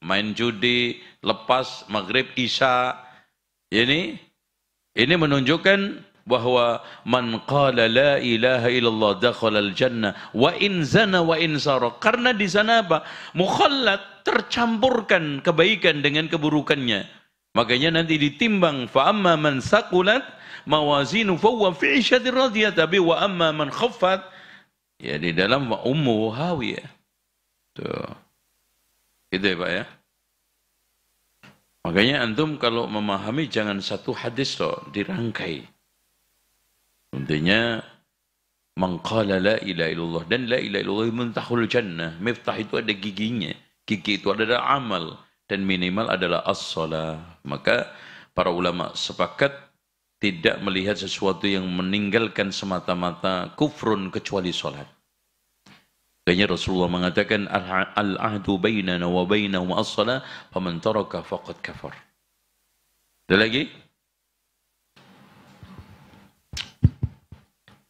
main judi, lepas maghrib isya. Ini menunjukkan bahwa man qala la ilaha illallah dakhalal jannah wa in zana wa in saraq. Karena di sana apa? Mukhallad, tercampurkan kebaikan dengan keburukannya. Makanya nanti ditimbang, fa amma man saqulat mawazinu fa huwa fi 'ishatir radiyah, tapi wa amma man khaffat, ya di dalam wa ummu hawiyah. Tuh. Gitu ya Pak ya. Makanya antum kalau memahami jangan satu hadis loh, dirangkai. Intinya man qala la ilaha illallah, dan la ilaha illallah muntahul jannah. Miftah itu ada giginya. Gigi itu adalah amal dan minimal adalah as-shalah. Maka para ulama sepakat tidak melihat sesuatu yang meninggalkan semata-mata kufrun kecuali salat. Makanya Rasulullah mengatakan al-ahdu bainana wa bainahum as-shalah faman taraka faqad kafar. Ada lagi?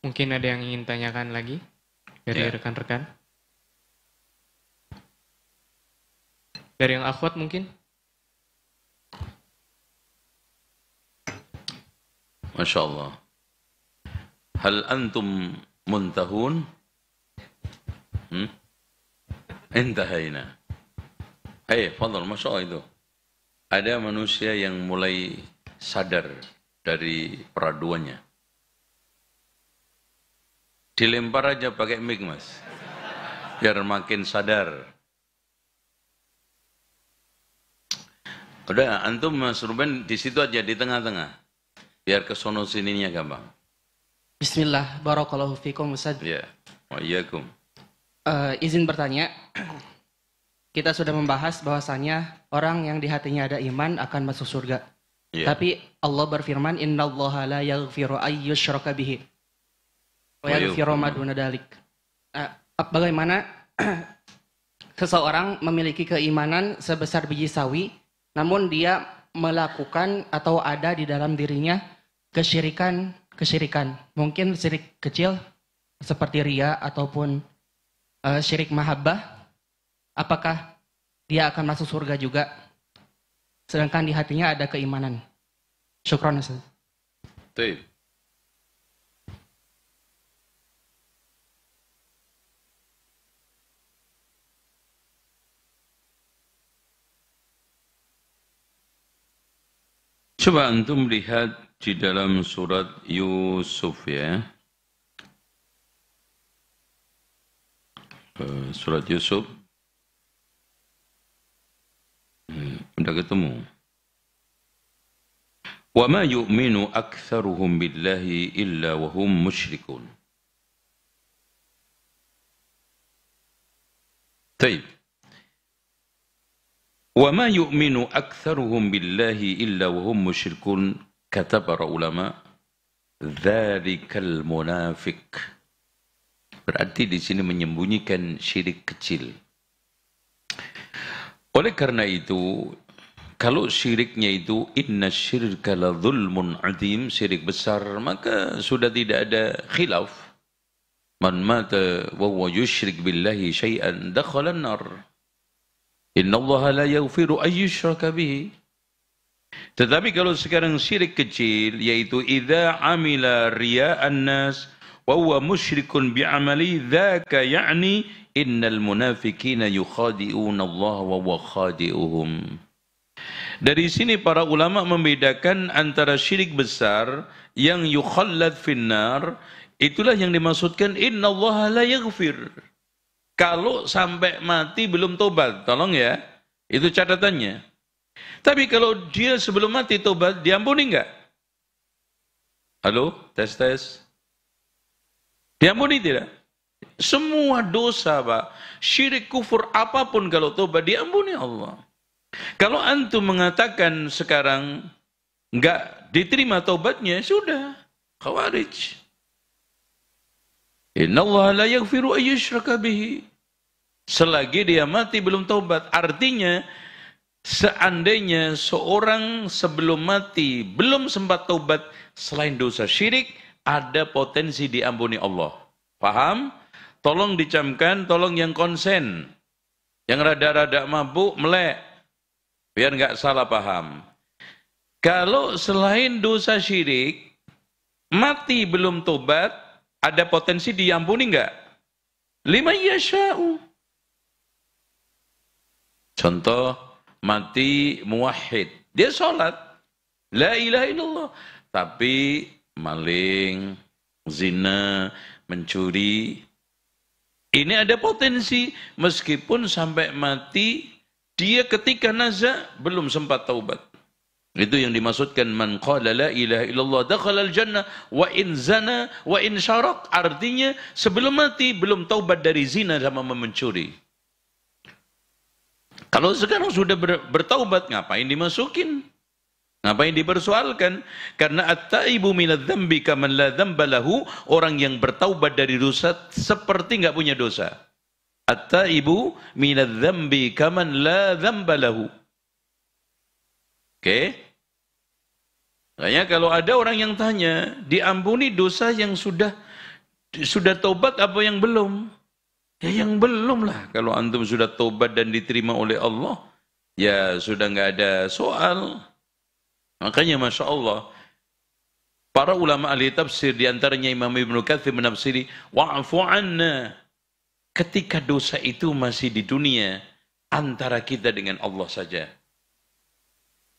Mungkin ada yang ingin tanyakan lagi dari rekan-rekan? Dari yang akhwat mungkin? Masya Allah. Hal antum muntahun? Intahayna. Fadal, Masya Allah itu. Ada manusia yang mulai sadar dari peraduannya. Dilempar aja pakai mic Mas, biar makin sadar. Udah, antum Mas Ruben di situ aja di tengah-tengah, biar kesono sininya gampang. Bismillah, barakallahu fikum Ustaz. Ya, wa iyyakum. Izin bertanya, kita sudah membahas bahwasanya orang yang di hatinya ada iman akan masuk surga. Tapi Allah berfirman, innallaha la yaghfiru ay yushraka bihi wa yaghfiru ma duna dzalik. Bagaimana seseorang memiliki keimanan sebesar biji sawi, namun dia melakukan atau ada di dalam dirinya kesyirikan. Mungkin syirik kecil seperti riya ataupun syirik mahabbah. Apakah dia akan masuk surga juga? Sedangkan di hatinya ada keimanan. Syukran, Ustaz. Baik. Coba antum lihat di dalam surat Yusuf ya. Surat Yusuf. Udah ketemu. Wa ma yu'minu aktsaruhum billahi illa wa hum musyrikun. Baik. Wa ma yu'minu aktsaruhum billahi illa wa hum musyrikun, kata para ulama, dzalikal munafiq. Berarti di sini menyembunyikan syirik kecil. Oleh karena itu, kalau syiriknya itu inna syirka la dzulmun adzim, syirik besar, maka sudah tidak ada khilaf. Man mata wa huwa yusyrik billahi syai'an dakhala an-nar. Innallaha la yaghfiru ay yushraka bihi. Tetapi kalau sekarang syirik kecil, yaitu idza amila riya'an nas wa huwa musyrikun bi'amali dzaka ya'ni innal munafiqina yukhadi'una Allah wa huwa khadi'uhum. Dari sini para ulama membedakan antara syirik besar yang yukhallad finnar, itulah yang dimaksudkan innallaha la yaghfir. Kalau sampai mati belum tobat, tolong ya, itu catatannya. Tapi kalau dia sebelum mati tobat, diampuni enggak? Halo, tes. Diampuni tidak? Semua dosa, Pak, syirik, kufur, apapun kalau tobat, diampuni Allah. Kalau antum mengatakan sekarang enggak diterima tobatnya, sudah, khawarij. Innallaha la yaghfiru ay yushraka bihi. Selagi dia mati belum taubat. Artinya seandainya seorang sebelum mati belum sempat taubat selain dosa syirik, ada potensi diampuni Allah. Paham? Tolong dicamkan, tolong yang konsen. Yang rada-rada mabuk melek, biar nggak salah paham. Kalau selain dosa syirik mati belum taubat, ada potensi diampuni enggak? Lima yasha'u. Contoh, mati muwahhid. Dia sholat. La ilaha illallah. Tapi maling, zina, mencuri. Ini ada potensi. Meskipun sampai mati, dia ketika nazak belum sempat taubat. Itu yang dimaksudkan man qala la ilaha illallah dakhala al-jannah wa in zana wa in syarak. Artinya sebelum mati belum taubat dari zina sama mencuri. Kalau sekarang sudah bertaubat, ngapain dimasukin? Ngapain dipersoalkan? Karena at-taibu minadz-dzambi kaman la dzamba lahu, orang yang bertaubat dari dosa seperti enggak punya dosa. At-taibu minadz-dzambi kaman la dzamba lahu. Oke? Makanya kalau ada orang yang tanya, diampuni dosa yang sudah taubat apa yang belum? Ya yang belum lah. Kalau antum sudah taubat dan diterima oleh Allah, ya sudah nggak ada soal. Makanya Masya Allah, para ulama ahli tafsir, diantaranya Imam Ibnu Katsir menafsiri, wa'fu anna. Ketika dosa itu masih di dunia, antara kita dengan Allah saja.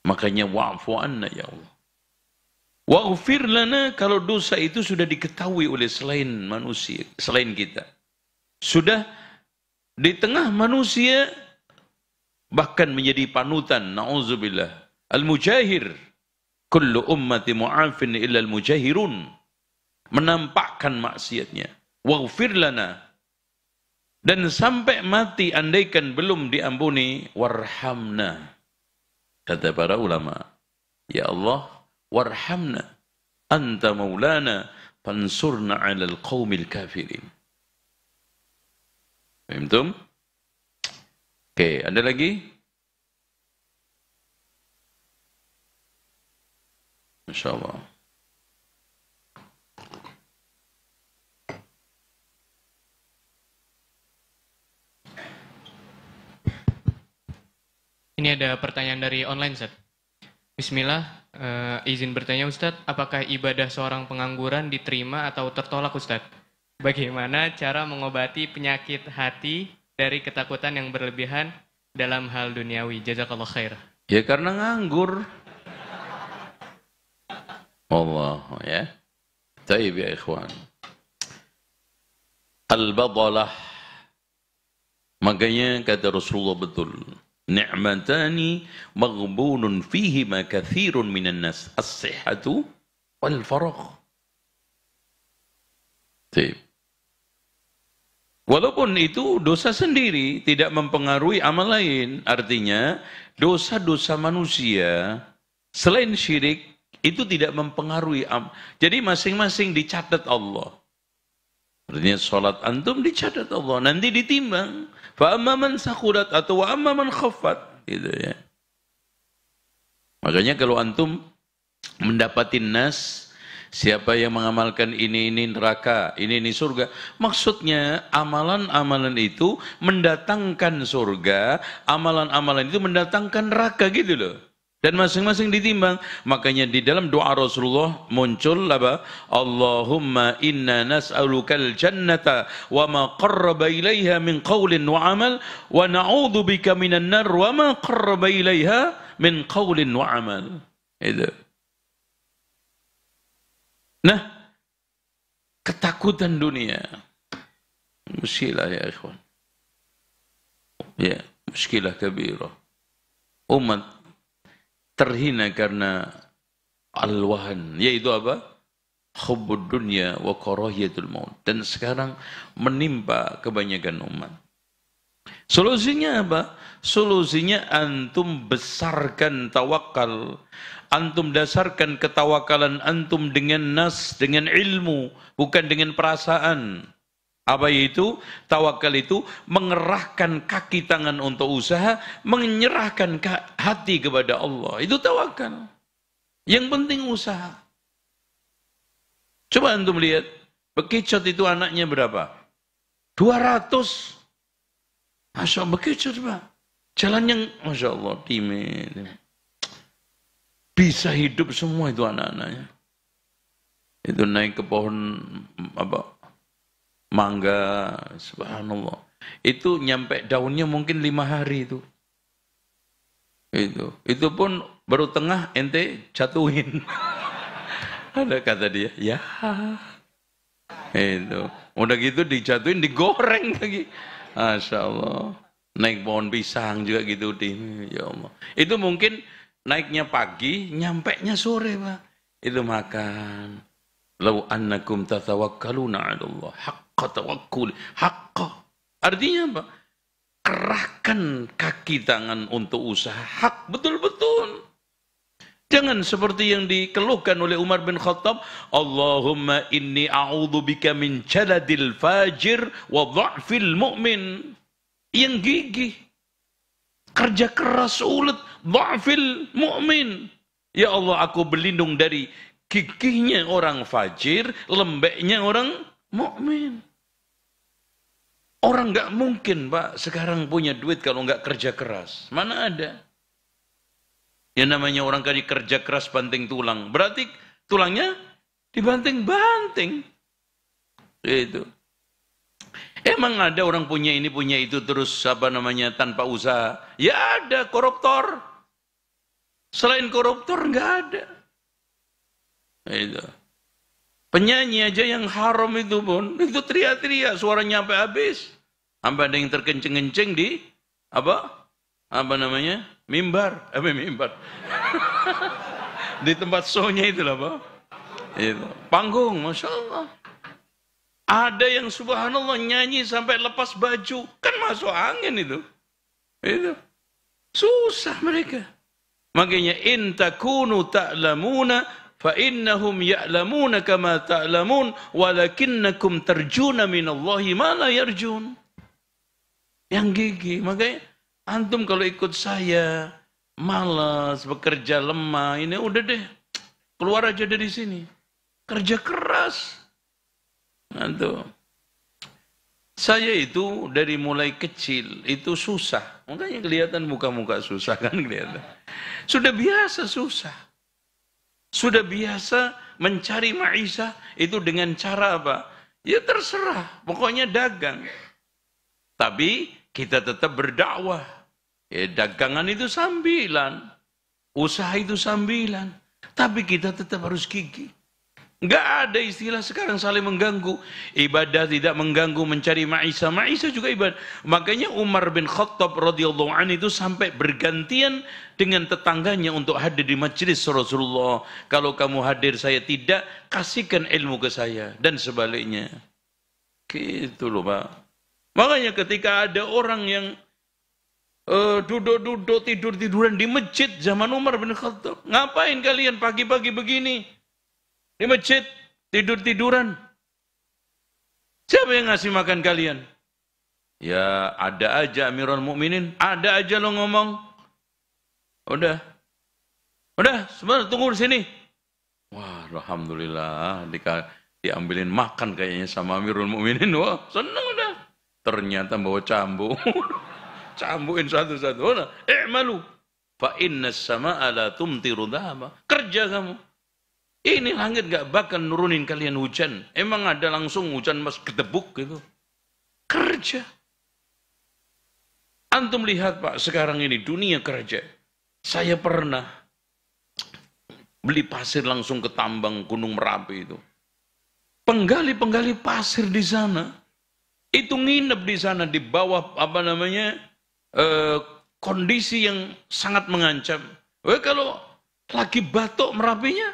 Makanya wa'fu anna ya Allah. Waghfir lana, kalau dosa itu sudah diketahui oleh selain manusia, selain kita. Sudah di tengah manusia, bahkan menjadi panutan, na'udzubillah. Al-mujahir, kullu ummati mu'afin illa al-mujahirun. Menampakkan maksiatnya. Waghfir lana. Dan sampai mati andaikan belum diampuni, warhamna. Kata para ulama, ya Allah, warhamna, anta maulana, fansurna 'alal qaumil kafirin. Fahimtum? Oke, ada lagi? Masya Allah. Ini ada pertanyaan dari online, Ustaz. Bismillah, izin bertanya Ustaz, apakah ibadah seorang pengangguran diterima atau tertolak Ustaz? Bagaimana cara mengobati penyakit hati dari ketakutan yang berlebihan dalam hal duniawi? Jazakallah khair. Ya karena nganggur. Allah ya. Taib ya ikhwan. Al-badalah. Makanya kata Rasulullah betul. Ni'matani maghbunun fihima kathirun minan nas. As-sihhatu wal faragh. Taib. Walaupun itu dosa sendiri, tidak mempengaruhi amal lain. Artinya, dosa-dosa manusia, selain syirik, itu tidak mempengaruhi amal. Jadi masing-masing dicatat Allah. Artinya sholat antum dicatat Allah. Nanti ditimbang. Fa'amma man sakulat atau wa'amma man khaffat. Gitu ya. Makanya kalau antum mendapatin nas, siapa yang mengamalkan ini neraka, ini surga. Maksudnya amalan-amalan itu mendatangkan surga, amalan-amalan itu mendatangkan neraka gitu loh. Dan masing-masing ditimbang. Makanya di dalam doa Rasulullah muncul apa? Allahumma inna nas'alukal jannata wa ma qarraba ilaiha min qawlin wa amal wa na'udhu bika minan nar wa ma qarraba ilaiha min qawlin wa amal. Itu. Nah, ketakutan dunia. Muskilah ya ikhwan. Ya, muskilah kabirah. Umat terhina karena al-wahan, yaitu apa? Hubbud dunya wa karahiyatul maut. Dan sekarang menimpa kebanyakan umat. Solusinya apa? Solusinya antum besarkan tawakal. Antum dasarkan ketawakalan antum dengan nas, dengan ilmu, bukan dengan perasaan. Apa itu? Tawakal itu mengerahkan kaki tangan untuk usaha, menyerahkan hati kepada Allah. Itu tawakal. Yang penting usaha. Coba antum lihat, bekicot itu anaknya berapa? 200. Masya Allah, bekicot Pak. Jalan yang, Masya Allah, timid. Bisa hidup semua itu anak-anaknya. Itu naik ke pohon apa? Mangga, subhanallah. Itu nyampe daunnya mungkin 5 hari itu. Itu pun baru tengah ente jatuhin. Ada kata dia, ya. Itu. Udah gitu dijatuhin, digoreng lagi. Masya Allah. Naik pohon pisang juga gitu. Ya Allah. Itu mungkin naiknya pagi, nyampeknya sore Pak. Itu makan. Lau annakum tatawakkaluna 'ala Allah haqqa tawakkul. Haqqa. Artinya apa? Kerahkan kaki tangan untuk usaha hak betul-betul. Jangan seperti yang dikeluhkan oleh Umar bin Khattab, Allahumma inni a'udzubika min jaladil fajir wa dha'fil mu'min. Yang gigih, kerja keras ulet, dha'fil mu'min. Ya Allah, aku berlindung dari gigihnya orang fajir, lembeknya orang mukmin. Orang nggak mungkin Pak sekarang punya duit kalau nggak kerja keras. Mana ada? Yang namanya orang kali kerja keras banting tulang, berarti tulangnya dibanting-banting. Itu. Emang ada orang punya ini punya itu terus apa namanya tanpa usaha? Ya ada koruptor. Selain koruptor nggak ada. Itu. Penyanyi aja yang haram itu pun, itu teriak-teriak, suaranya sampai habis. Sampai ada yang terkenceng-kenceng di, apa namanya, mimbar. Mimbar. Di tempat show-nya itu lah Pak. Itu. Panggung, Masya Allah. Ada yang subhanallah nyanyi sampai lepas baju. Kan masuk angin itu. Itu. Susah mereka. Makanya in takunu ta'lamuna fa innahum ya'lamuna kama ta'lamun walakinnakum tarjuna minallahi ma la yarjun. Yang gigi. Makanya antum kalau ikut saya malas, bekerja lemah, ini udah deh. Keluar aja dari sini. Kerja keras. Antum. Saya itu dari mulai kecil itu susah. Makanya kelihatan muka-muka susah kan kelihatan. Sudah biasa susah. Sudah biasa mencari maisha itu dengan cara apa? Ya terserah. Pokoknya dagang. Tapi kita tetap berdakwah. Ya, dagangan itu sambilan. Usaha itu sambilan. Tapi kita tetap harus gigih. Enggak ada istilah sekarang saling mengganggu. Ibadah tidak mengganggu mencari maisha. Maisha juga ibadah. Makanya Umar bin Khattab radhiyallahu anhu itu sampai bergantian dengan tetangganya untuk hadir di majelis Rasulullah. Kalau kamu hadir saya tidak, kasihkan ilmu ke saya. Dan sebaliknya. Gitu loh Pak. Makanya ketika ada orang yang duduk-duduk tidur-tiduran di masjid zaman Umar bin Khattab. Ngapain kalian pagi-pagi begini? Di masjid, tidur-tiduran. Siapa yang ngasih makan kalian? Ya ada aja Amirul Mukminin, ada aja lo ngomong. Udah, sebentar tunggu di sini. Wah, alhamdulillah diambilin makan kayaknya sama Amirul Mukminin. Wah, seneng udah. Ternyata bawa cambuk. Cambukin satu-satu. Udah, i'malu. Fa innas sama'a la tumtiru dhahaba. Kerja kamu. Ini langit gak bakal nurunin kalian hujan. Emang ada langsung hujan mas gedebuk gitu. Kerja. Antum lihat Pak, sekarang ini dunia kerja. Saya pernah beli pasir langsung ke tambang Gunung Merapi itu. Penggali-penggali pasir di sana. Itu nginep di sana di bawah kondisi yang sangat mengancam. Kalau lagi batuk Merapinya,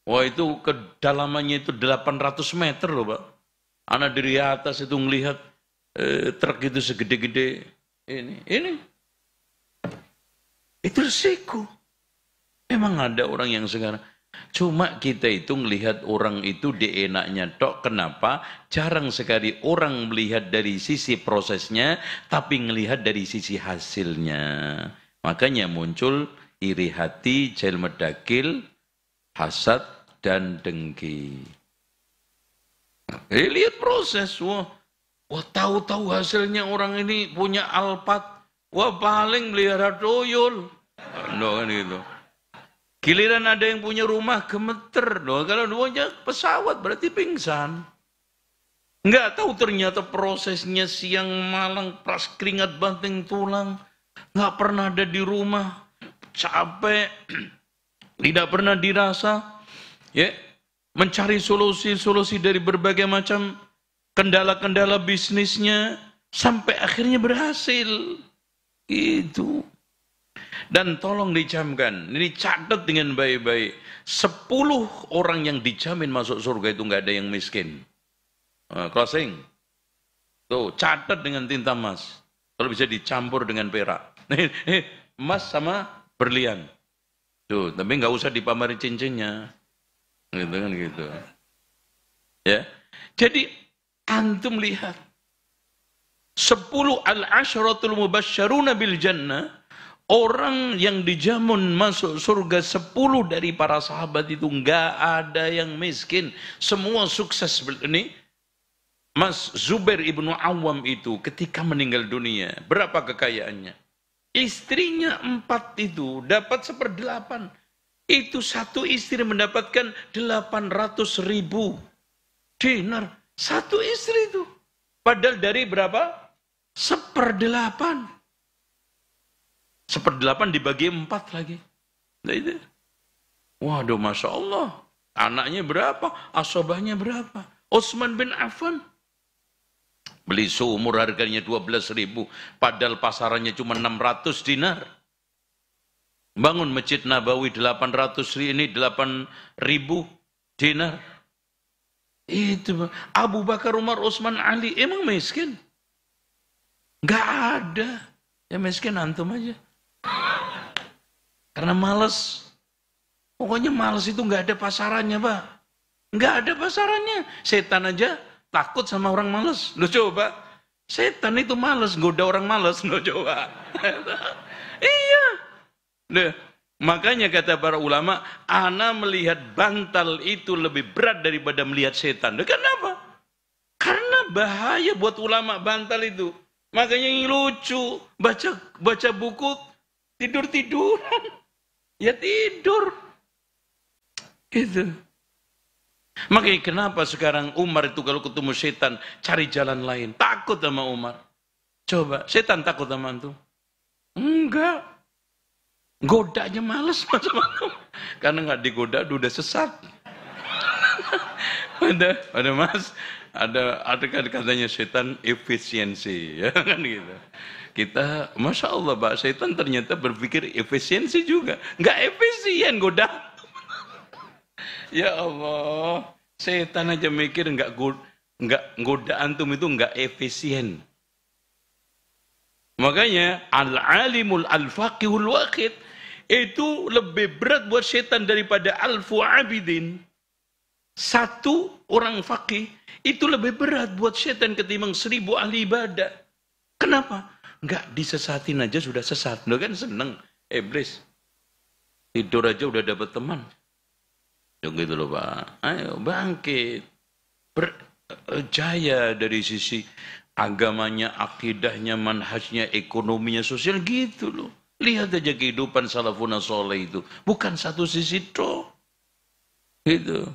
wah itu kedalamannya itu 800 meter loh Pak. Anak dari atas itu ngelihat truk itu segede-gede ini. Itu risiko. Emang ada orang yang sekarang. Cuma kita itu ngelihat orang itu dienaknya tok. Kenapa? Jarang sekali orang melihat dari sisi prosesnya, tapi ngelihat dari sisi hasilnya. Makanya muncul iri hati, jail medakil, hasad dan dengki. Lihat proses, wah tahu-tahu hasilnya orang ini punya Alphard, wah paling melihara tuyul, kan gitu. Giliran ada yang punya rumah gemeter, kalau punya pesawat berarti pingsan. Nggak tahu ternyata prosesnya siang malam, pras keringat banting tulang, nggak pernah ada di rumah, capek. Tidak pernah dirasa, ya, mencari solusi-solusi dari berbagai macam kendala-kendala bisnisnya, sampai akhirnya berhasil. Gitu. Dan tolong dicamkan, ini catat dengan baik-baik. 10 orang yang dijamin masuk surga itu nggak ada yang miskin. Closing. Tuh, catat dengan tinta emas. Kalau bisa dicampur dengan perak. Emas sama berlian. Tuh, tapi nggak usah dipamerin cincinnya, gitu kan gitu. Ya, jadi antum lihat 10 al-ashratul mubasysyaruna bil jannah, orang yang dijamin masuk surga 10 dari para sahabat itu nggak ada yang miskin, semua sukses. Ini Mas Zubair ibnu Awam itu ketika meninggal dunia, berapa kekayaannya? Istrinya 4 itu dapat 1/8. Itu satu istri mendapatkan 800.000 dinar. Satu istri itu. Padahal dari berapa? 1/8. 1/8 dibagi 4 lagi. Nah itu. Waduh, Masya Allah. Anaknya berapa? Asobahnya berapa? Utsman bin Affan. Beli seumur harganya 12.000, padahal pasarannya cuma 600 dinar. Bangun Masjid Nabawi 800 ini 8.000 dinar. Itu Abu Bakar, Umar, Utsman, Ali emang miskin? Nggak ada. Ya miskin antum aja. Karena malas. Pokoknya malas itu nggak ada pasarannya, Pak. Nggak ada pasarannya. Setan aja takut sama orang malas. Lo coba. Setan itu malas, goda orang malas. Lo coba. Iya. Loh, makanya kata para ulama, ana melihat bantal itu lebih berat daripada melihat setan. Loh, kenapa? Karena bahaya buat ulama bantal itu. Makanya yang lucu, baca buku, tidur-tiduran. Ya tidur. Itu. Makanya kenapa sekarang Umar itu kalau ketemu setan, cari jalan lain. Takut sama Umar. Coba, setan takut sama antum? Enggak. Godanya males sama antum. Karena nggak digoda, udah sesat. ada mas, ada kan katanya setan efisiensi, ya kan gitu. Kita, masya Allah, Pak, setan ternyata berpikir efisiensi juga, nggak efisien goda. Ya Allah, setan aja mikir nggak goda antum itu nggak efisien. Makanya al-alimul al-faqihul waqid itu lebih berat buat setan daripada alfu abidin. Satu orang faqih itu lebih berat buat setan ketimbang 1000 ahli ibadah. Kenapa? Nggak disesatin aja sudah sesat. Lo kan seneng iblis. Tidur aja udah dapat teman. Gitu loh Pak. Ayo bangkit. Berjaya dari sisi agamanya, akidahnya, manhajnya, ekonominya, sosial gitu loh. Lihat aja kehidupan salafun soleh itu. Bukan satu sisi toh. Gitu.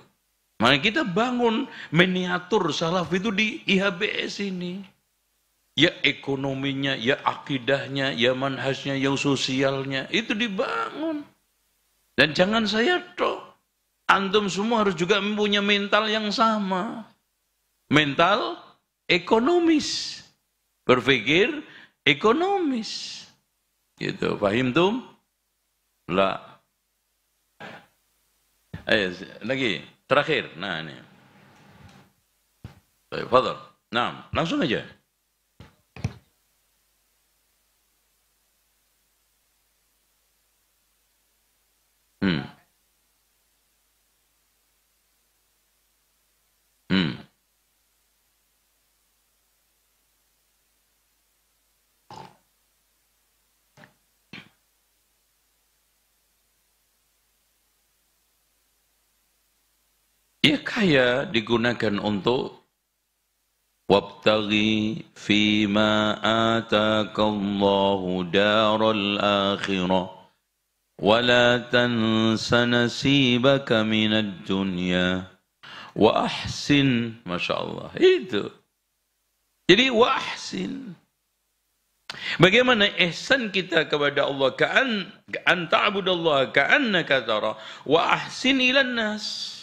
Makanya kita bangun miniatur salaf itu di IHBS ini. Ya ekonominya, ya akidahnya, ya manhajnya, ya sosialnya. Itu dibangun. Dan jangan saya toh. Antum semua harus juga mempunyai mental yang sama. Mental ekonomis. Berpikir ekonomis. Gitu, paham tum? La. Ayo, lagi. Terakhir. Nah, ini. Baik, fadhal. Nah, langsung aja. Ya kaya digunakan untuk wabtaghi fima atakallahu daral akhirah wa la tansa nasibaka minad dunya wa ahsin. Masya Allah. Itu. Jadi wa ahsin. Bagaimana ihsan kita kepada Allah? Ka'an ta'budallaha ka'annaka tara wa ahsin ilan nas.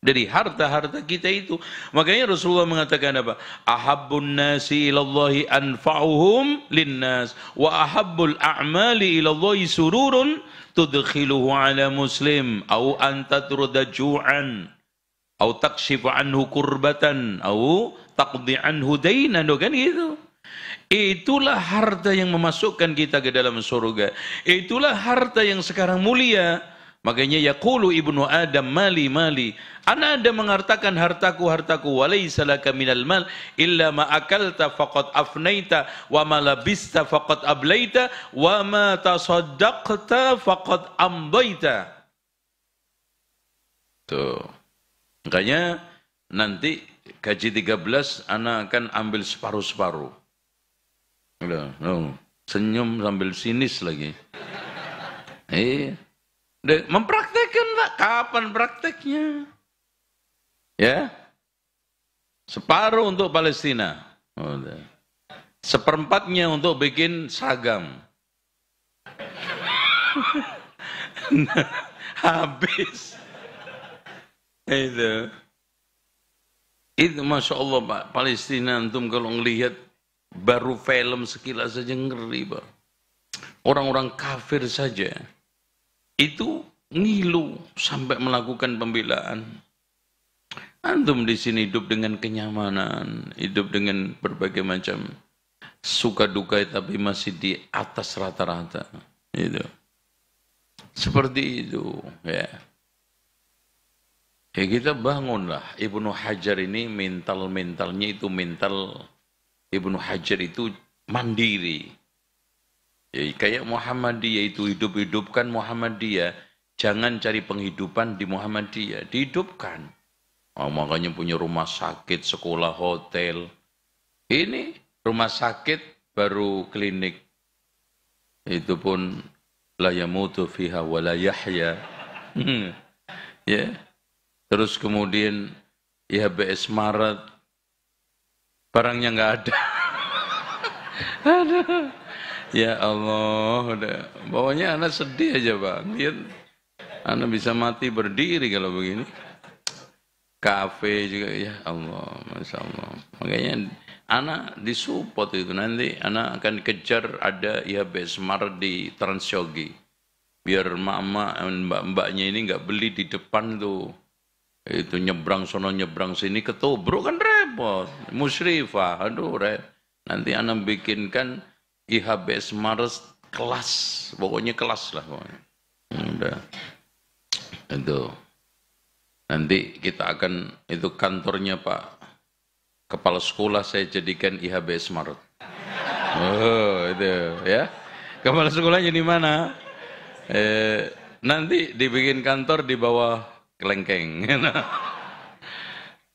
Dari harta-harta kita itu. Makanya Rasulullah mengatakan apa? Ahabbun nasi ilallahi anfa'uhum linnas. Wa ahabbul a'mali ilallahi sururun tudkhiluhu ala muslim. Au anta turda ju'an. Au takshifu anhu kurbatan. Au taqdi anhu dainan. Kan gitu. Itulah harta yang memasukkan kita ke dalam surga. Itulah harta yang sekarang mulia. Makanya yaqulu ibnu Adam mali mali. Ana ada mengatakan hartaku hartaku walaysa laka minal mal illa ma akalta faqad afnaita wa ma labista faqad ablaita wa ma tasaddaqta faqad amdaita. Tuh. Makanya nanti gaji 13 ana akan ambil separuh-separuh. Senyum sambil sinis lagi. Mempraktekkan Pak, kapan prakteknya? Ya, separuh untuk Palestina, seperempatnya untuk bikin seragam. Habis. Itu Masya Allah Pak, Palestina antum kalau ngelihat baru film sekilas saja ngeri Pak. Orang-orang kafir saja itu ngilu sampai melakukan pembelaan. Antum di sini hidup dengan kenyamanan, hidup dengan berbagai macam suka duka, tapi masih di atas rata-rata. Itu. Seperti itu, ya. Ya kita bangunlah. Ibnu Hajar ini mentalnya itu mental Ibnu Hajar itu mandiri. Ya, kayak Muhammadiyah itu hidup-hidupkan Muhammadiyah. Jangan cari penghidupan di Muhammadiyah, dihidupkan. Oh, makanya punya rumah sakit, sekolah, hotel. Ini rumah sakit baru klinik. Itu pun la yamutu fiha wa la yahya. Ya. Terus kemudian IHBS Maret barangnya nggak ada. Aduh. Ya Allah, udah. Pokoknya anak sedih aja, Bang. Lihat anak bisa mati berdiri kalau begini. Kafe juga, ya Allah, Masya Allah. Makanya anak disupport itu, nanti anak akan kejar ada IHBS Maret di Transyogi. Biar mak-mak, mbak-mbaknya ini nggak beli di depan tuh. Itu nyebrang sono nyebrang sini ketubruk kan repot. Musyrifah, aduh nanti anak bikinkan IHBS Maret kelas, pokoknya kelas lah pokoknya. Udah. Itu. Nanti kita akan, itu kantornya Pak Kepala Sekolah saya jadikan IHBS Maret. Oh, itu ya. Kepala sekolahnya di mana? Nanti dibikin kantor di bawah kelengkeng.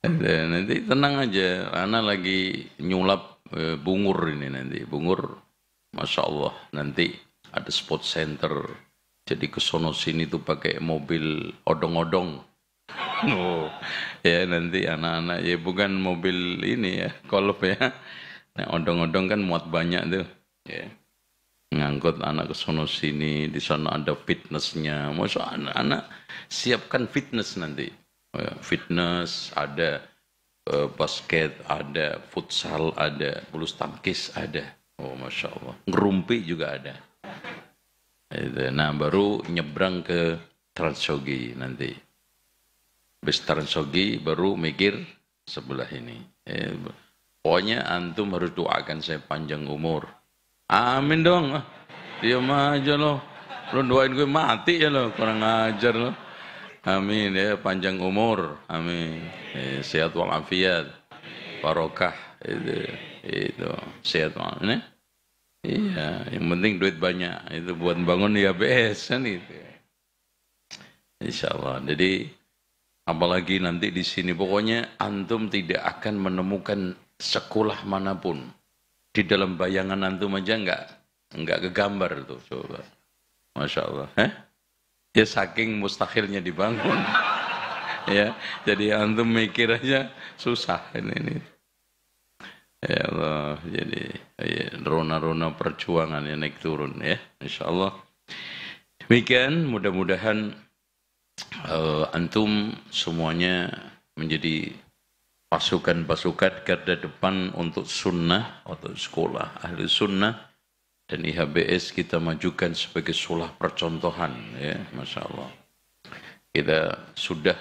Nanti tenang aja, anak lagi nyulap bungur ini nanti. Bungur, Masya Allah, nanti ada spot center. Jadi kesono sini tuh pakai mobil odong-odong. Oh, ya nanti anak-anak, ya bukan mobil ini ya, golf ya. Nah, odong-odong kan muat banyak tuh. Ya. Ngangkut anak ke sono sini, di sana ada fitnessnya. Masa anak-anak siapkan fitness nanti. Fitness, ada basket, ada futsal, ada bulu tangkis, ada. Oh, Masya Allah. Ngerumpi juga ada. Nah, baru nyebrang ke Transyogi nanti. Habis Transyogi baru mikir sebelah ini. Pokoknya antum harus doakan saya panjang umur. Amin dong. Diam aja loh. Lu doain gue mati ya loh. Kurang ajar loh. Amin ya, panjang umur. Amin. Sehat walafiat. Barokah. Itu. Sehat walafiat. Iya, yang penting duit banyak. Itu buat bangun IHBS kan itu. Insyaallah. Jadi apalagi nanti di sini, pokoknya antum tidak akan menemukan sekolah manapun. Di dalam bayangan antum aja enggak kegambar tuh, coba. Masya Allah. Ya saking mustahilnya dibangun. Ya, jadi antum mikir aja susah ini. Ya Allah, jadi rona-rona perjuangan yang naik turun ya, Insya Allah. Demikian, mudah-mudahan antum semuanya menjadi pasukan-pasukan garda depan untuk sunnah, untuk sekolah ahli sunnah, dan IHBS kita majukan sebagai sekolah percontohan ya, Masya Allah. Kita sudah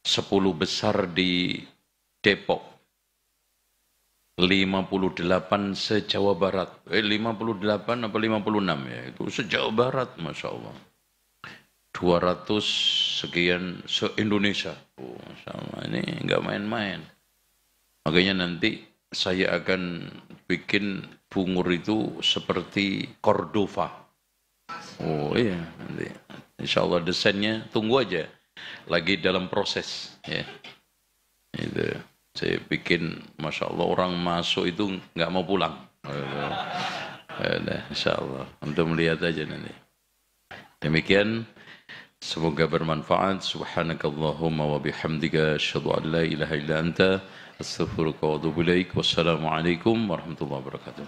10 besar di Depok, 58 se-Jawa Barat, 58 apa 56 ya, itu se-Jawa Barat, Masya Allah. 200 sekian se-Indonesia. Oh, Masya Allah, ini enggak main-main. Makanya nanti saya akan bikin bungur itu seperti Cordova. Oh iya, nanti Insya Allah desainnya tunggu aja. Lagi dalam proses. Ya. Itu. Saya bikin, Masya Allah, orang masuk itu enggak mau pulang. Insya Allah. Untuk melihat aja nanti. Demikian. Semoga bermanfaat. Subhanakallahumma wa bihamdika asyhadu an la ilaha illa anta astaghfiruka wa atubu ilaik. Wassalamualaikum warahmatullahi wabarakatuh.